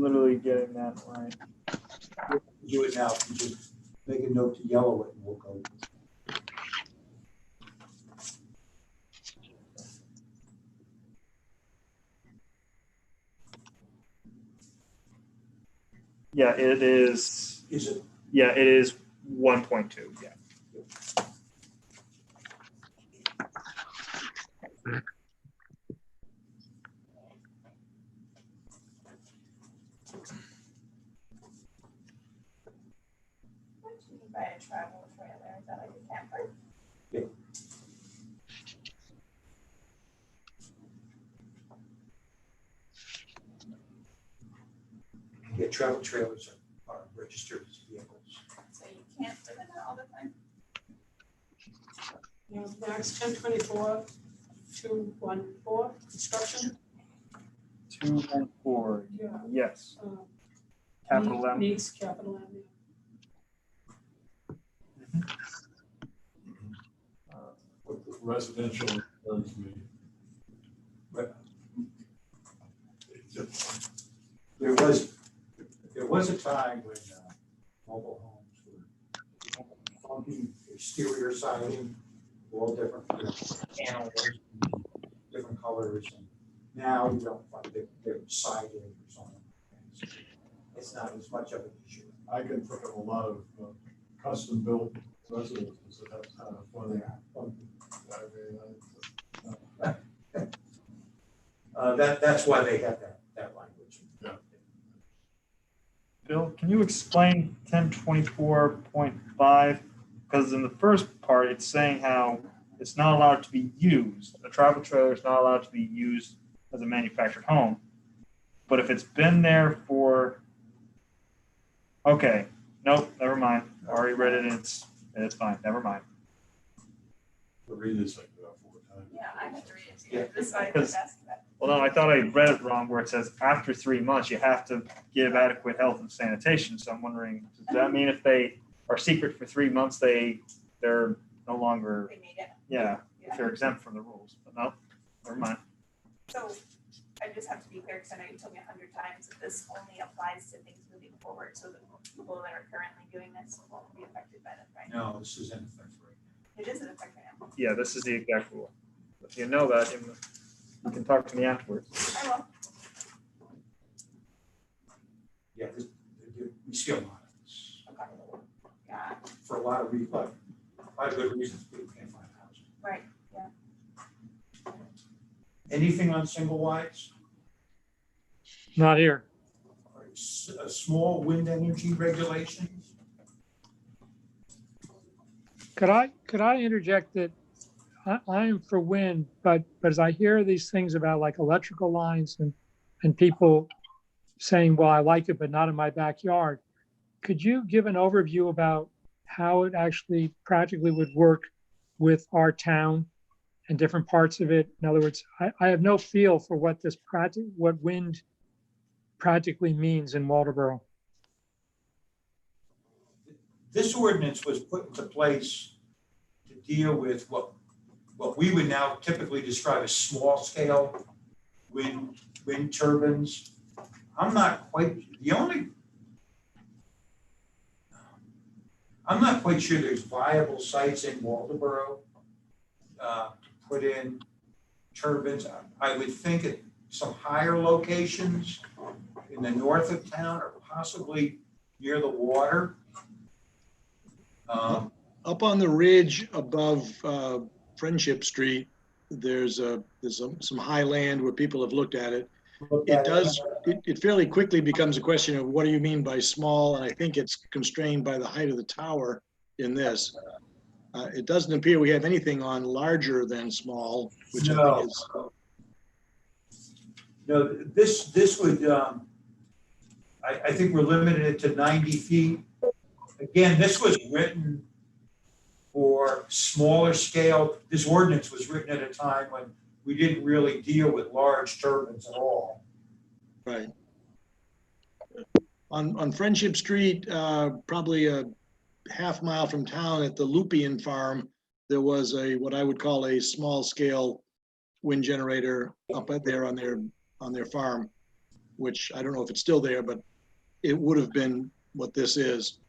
literally getting that right. Do it now, you just make a note to yellow it and we'll go. Yeah, it is. Is it? Yeah, it is 1.2. Yeah. What do you mean by a travel trailer? Is that like a camper? Yeah, travel trailers are registered as vehicles. So you can't live in it all the time? Yeah, next 1024.214, construction. 214. Yeah. Yes. Capital M. Needs capital M. What the residential does mean. There was a time when mobile homes were funky exterior siding, all different panels, different colors, and now you don't find they're siding or something. It's not as much of an issue. I can think of a lot of custom built residences that have kind of funny. That's why they have that language. Bill, can you explain 1024.5? Because in the first part, it's saying how it's not allowed to be used. A travel trailer is not allowed to be used as a manufactured home. But if it's been there for, okay, nope, never mind. I already read it and it's fine, never mind. We'll read this like about 4 times. Yeah, I have to read it too. This is why I Because- was asking that. Well, no, I thought I read it wrong where it says after 3 months, you have to give adequate health and sanitation. So I'm wondering, does that mean if they are secret for 3 months, they're no longer, They made it. yeah, Yeah. if they're exempt from the rules? But no, never mind. So I just have to be clear, because I know you told me 100 times that this only applies to things moving forward, so the people that are currently doing this won't be affected by this, right? No, this is in effect right It is an effect right now. Yeah, this is the exact rule. If you know that, you can talk to me afterwards. I will. now. Yeah, we see a lot of this. Yeah, For a lot of reasons, a lot of good reasons, people can't find housing. right. Anything on single wides? Not here. Small wind energy regulations? Could I interject that I am for wind, but as I hear these things about like electrical lines and people saying, well, I like it, but not in my backyard. Could you give an overview about how it actually practically would work with our town and different parts of it? In other words, I have no feel for what what wind practically means in Waldoboro. This ordinance was put into place to deal with what we would now typically describe as small scale wind turbines. I'm not quite sure there's viable sites in Waldoboro to put in turbines. I would think at some higher locations in the north of town or possibly near the water. Up on the ridge above Friendship Street, there's some high land where people have looked at it. It fairly quickly becomes a question of what do you mean by small? And I think it's constrained by the height of the tower in this. It doesn't appear we have anything on larger than small, which I think is. No, this would, I think we're limited to 90 feet. Again, this was written for smaller scale. This ordinance was written at a time when we didn't really deal with large turbines at all. Right. On Friendship Street, probably a half mile from town at the Lupian Farm, there was what I would call a small scale wind generator up there on their farm, which I don't know if it's still there, but it would have been what this is.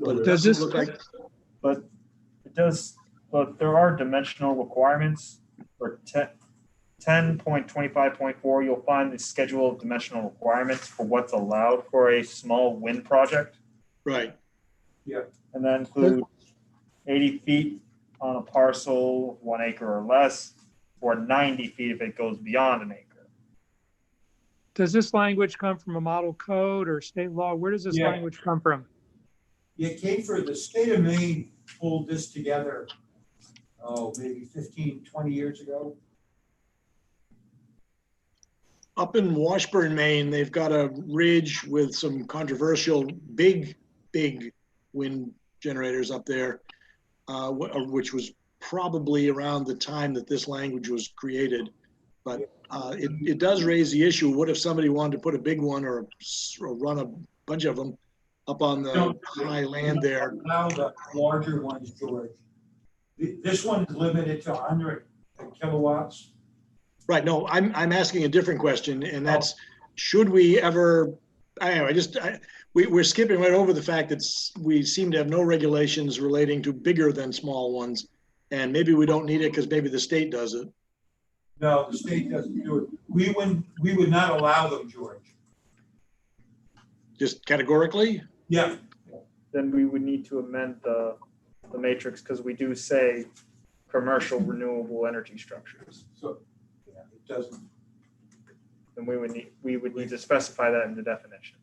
But it Does doesn't this look like. But it does, but there are dimensional requirements for 10.25.4. You'll find the schedule of dimensional requirements for what's allowed for a small wind project. Right. And that includes 80 feet on a parcel, 1 acre or less, or 90 feet if it goes beyond an acre. Does this language come from a model code or state law? Where does this Yeah. language come from? It came for the state of Maine pulled this together, maybe 15, 20 years ago. Up in Washburn, Maine, they've got a ridge with some controversial big wind generators up there, which was probably around the time that this language was created. But it does raise the issue, what if somebody wanted to put a big one or run a bunch of them up on the high land there? Now the larger ones, George. This one is limited to 100 kilowatts. Right, no, I'm asking a different question, and that's, should we ever, we're skipping right over the fact that we seem to have no regulations relating to bigger than small ones, and maybe we don't need it because maybe the state does it. No, the state doesn't do it. We would not allow them, George. Just categorically? Yeah. Then we would need to amend the matrix because we do say commercial renewable energy structures. So, yeah, it doesn't. then we would need to specify that in the definition.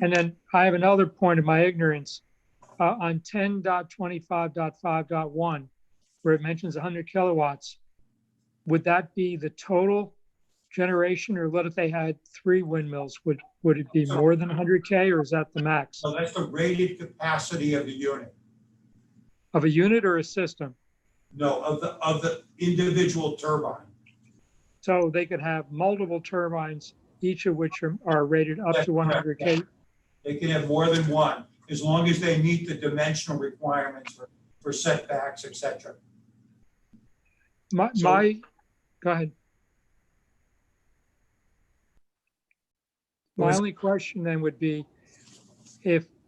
And then I have another point of my ignorance. On 10.25.5.1, where it mentions 100 kilowatts, would that be the total generation, or what if they had 3 windmills? Would it be more than 100K, or is that the max? So that's the rated capacity of the unit. Of a unit or a system? No, of the individual turbine. So they could have multiple turbines, each of which are rated up to 100K. They can have more than one, as long as they meet the dimensional requirements for setbacks, et cetera. Go ahead. My only question then would be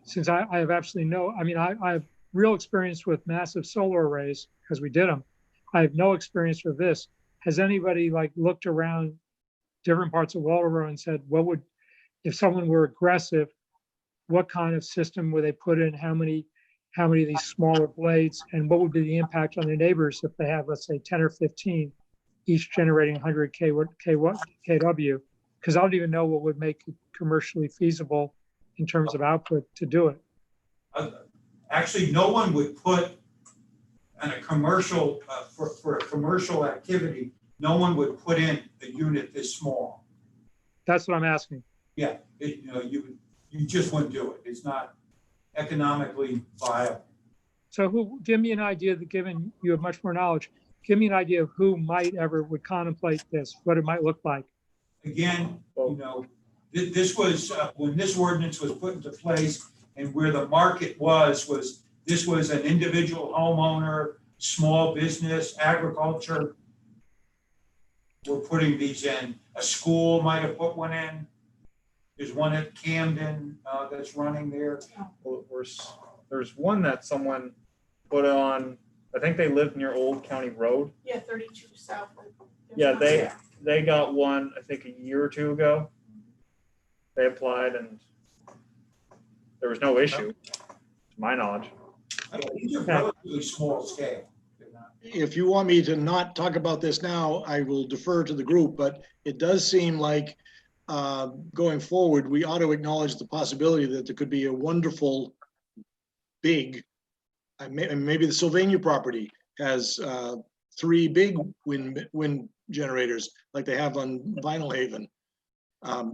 since I have absolutely I have real experience with massive solar arrays because we did them. I have no experience with this. Has anybody looked around different parts of Waldoboro and said, if someone were aggressive, what kind of system would they put in? How many of these smaller blades, and what would be the impact on their neighbors if they have, let's say, 10 or 15, each generating 100 kW? Because I don't even know what would make it commercially feasible in terms of output to do it. Actually, no one would put on a commercial, for a commercial activity, no one would put in a unit this small. That's what I'm asking. Yeah, you just wouldn't do it. It's not economically viable. So give me an idea, that given you have much more knowledge, give me an idea of who would contemplate this, what it might look like. Again, this was, when this ordinance was put into place and where the market was this was an individual homeowner, small business, agriculture. We're putting these in. A school might have put one in. There's one at Camden that's running there. There's one that someone put on, I think they lived near Old County Road. Yeah, 32 South. Yeah, they got one, I think, a year or two ago. They applied and there was no issue, to my knowledge. These are relatively small scale. If you want me to not talk about this now, I will defer to the group, but it does seem like going forward, we ought to acknowledge the possibility that there could be a wonderful big, maybe the Sylvania property has 3 big wind generators like they have on Vinyl Haven.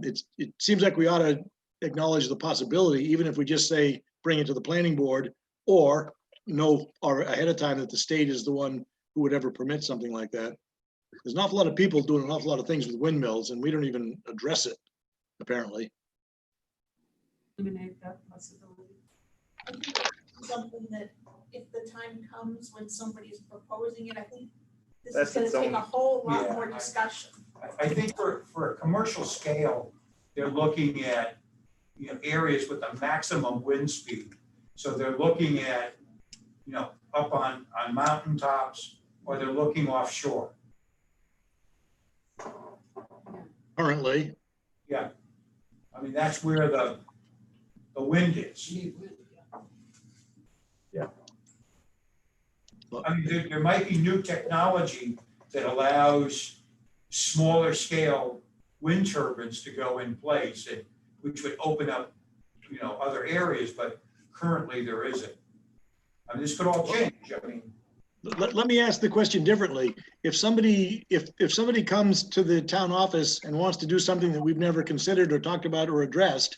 It seems like we ought to acknowledge the possibility, even if we just say, bring it to the planning board, or know ahead of time that the state is the one who would ever permit something like that. There's an awful lot of people doing an awful lot of things with windmills, and we don't even address it, apparently. Eliminate that possibility. I think it's something that if the time comes when somebody's proposing it, I think this That's is gonna its take own- a whole lot Yeah, more discussion. I think for a commercial scale, they're looking at areas with a maximum wind speed. So they're looking at up on mountaintops, or they're looking offshore. Currently, Yeah, I mean that's where the wind is. Yeah. I mean there might be new technology that allows smaller scale wind turbines to go in place, which would open up other areas, but currently there isn't. I mean, this could all change. I mean, let me ask the question differently. If somebody comes to the town office and wants to do something that we've never considered or talked about or addressed,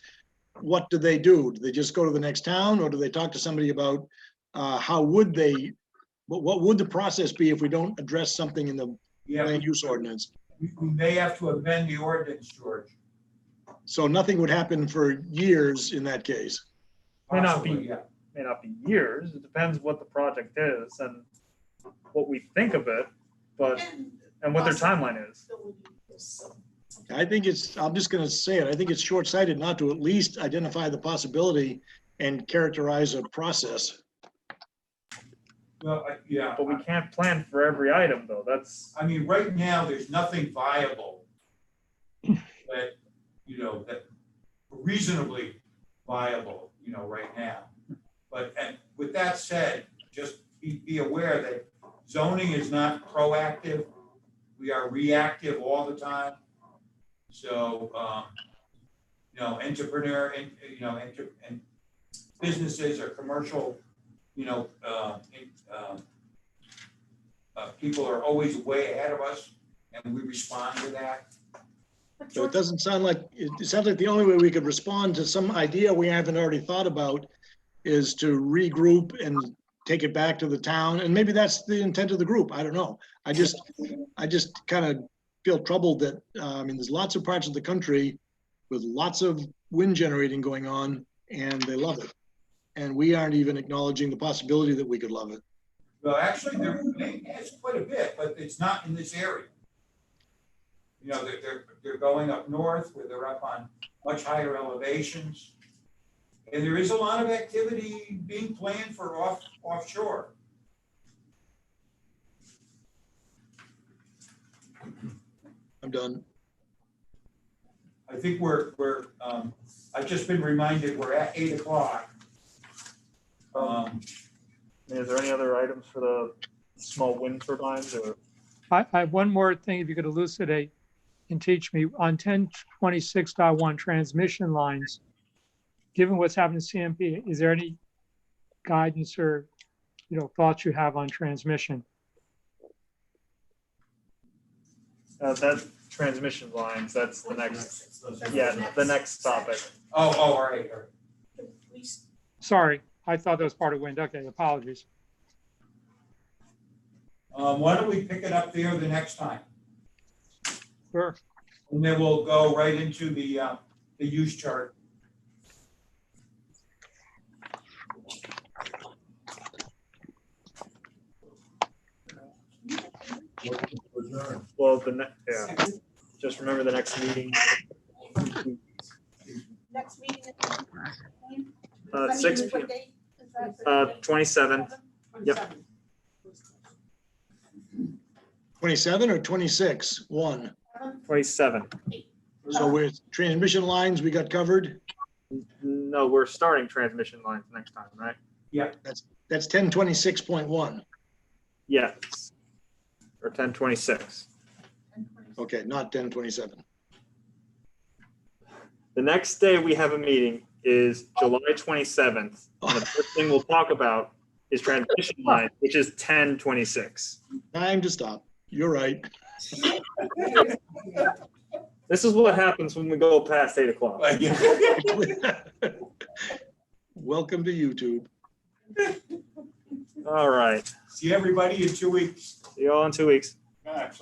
what do they do? Do they just go to the next town, or do they talk to somebody about what would the process be if we don't address something in the land use ordinance? we may have to amend the ordinance, George. So nothing would happen for years in that case. May not Possibly, be. yeah. May not be years. It depends what the project is and what we think of it, and what their timeline is. I think I'm just gonna say it, I think it's short-sighted not to at least identify the possibility and characterize a process. Well, yeah. But we can't plan for every item, though. That's. I mean, right now, there's nothing viable that, that reasonably viable, right now. But, and with that said, just be aware that zoning is not proactive. We are reactive all the time. So, entrepreneur, and businesses or commercial, people are always way ahead of us, and we respond to that. But So it George, doesn't sound like, it sounds like the only way we could respond to some idea we haven't already thought about is to regroup and take it back to the town. And maybe that's the intent of the group. I don't know. I just kind of feel troubled that, there's lots of parts of the country with lots of wind generating going on, and they love it. And we aren't even acknowledging the possibility that we could love it. Well, actually, it's quite a bit, but it's not in this area. They're going up north where they're up on much higher elevations. And there is a lot of activity being planned for offshore. I'm done. I think I've just been reminded we're at 8 o'clock. Is there any other items for the small wind turbines or? I have one more thing, if you could elucidate and teach me on 1026.1 transmission lines. Given what's happened to CMP, is there any guidance or, thoughts you have on transmission? That transmission lines, that's the next, the next topic. Oh, all right. Sorry, I thought that was part of wind. Okay, apologies. Why don't we pick it up there the next time? Sure. And then we'll go right into the use chart. Well, just remember the next meeting. next meeting is 6 what p.m. date is that? 27th. Yep. 27 or 26, 1. 27. So with transmission lines, we got covered. No, we're starting transmission lines next time, right? That's 1026.1. Yes. Or 1026. Okay, not 1027. The next day we have a meeting is July 27th. And the first thing we'll talk about is transmission line, which is 1026. Time to stop. You're right. This is what happens when we go past 8 o'clock. Welcome to YouTube. All right. See everybody in 2 weeks. See you all in 2 weeks. Gosh,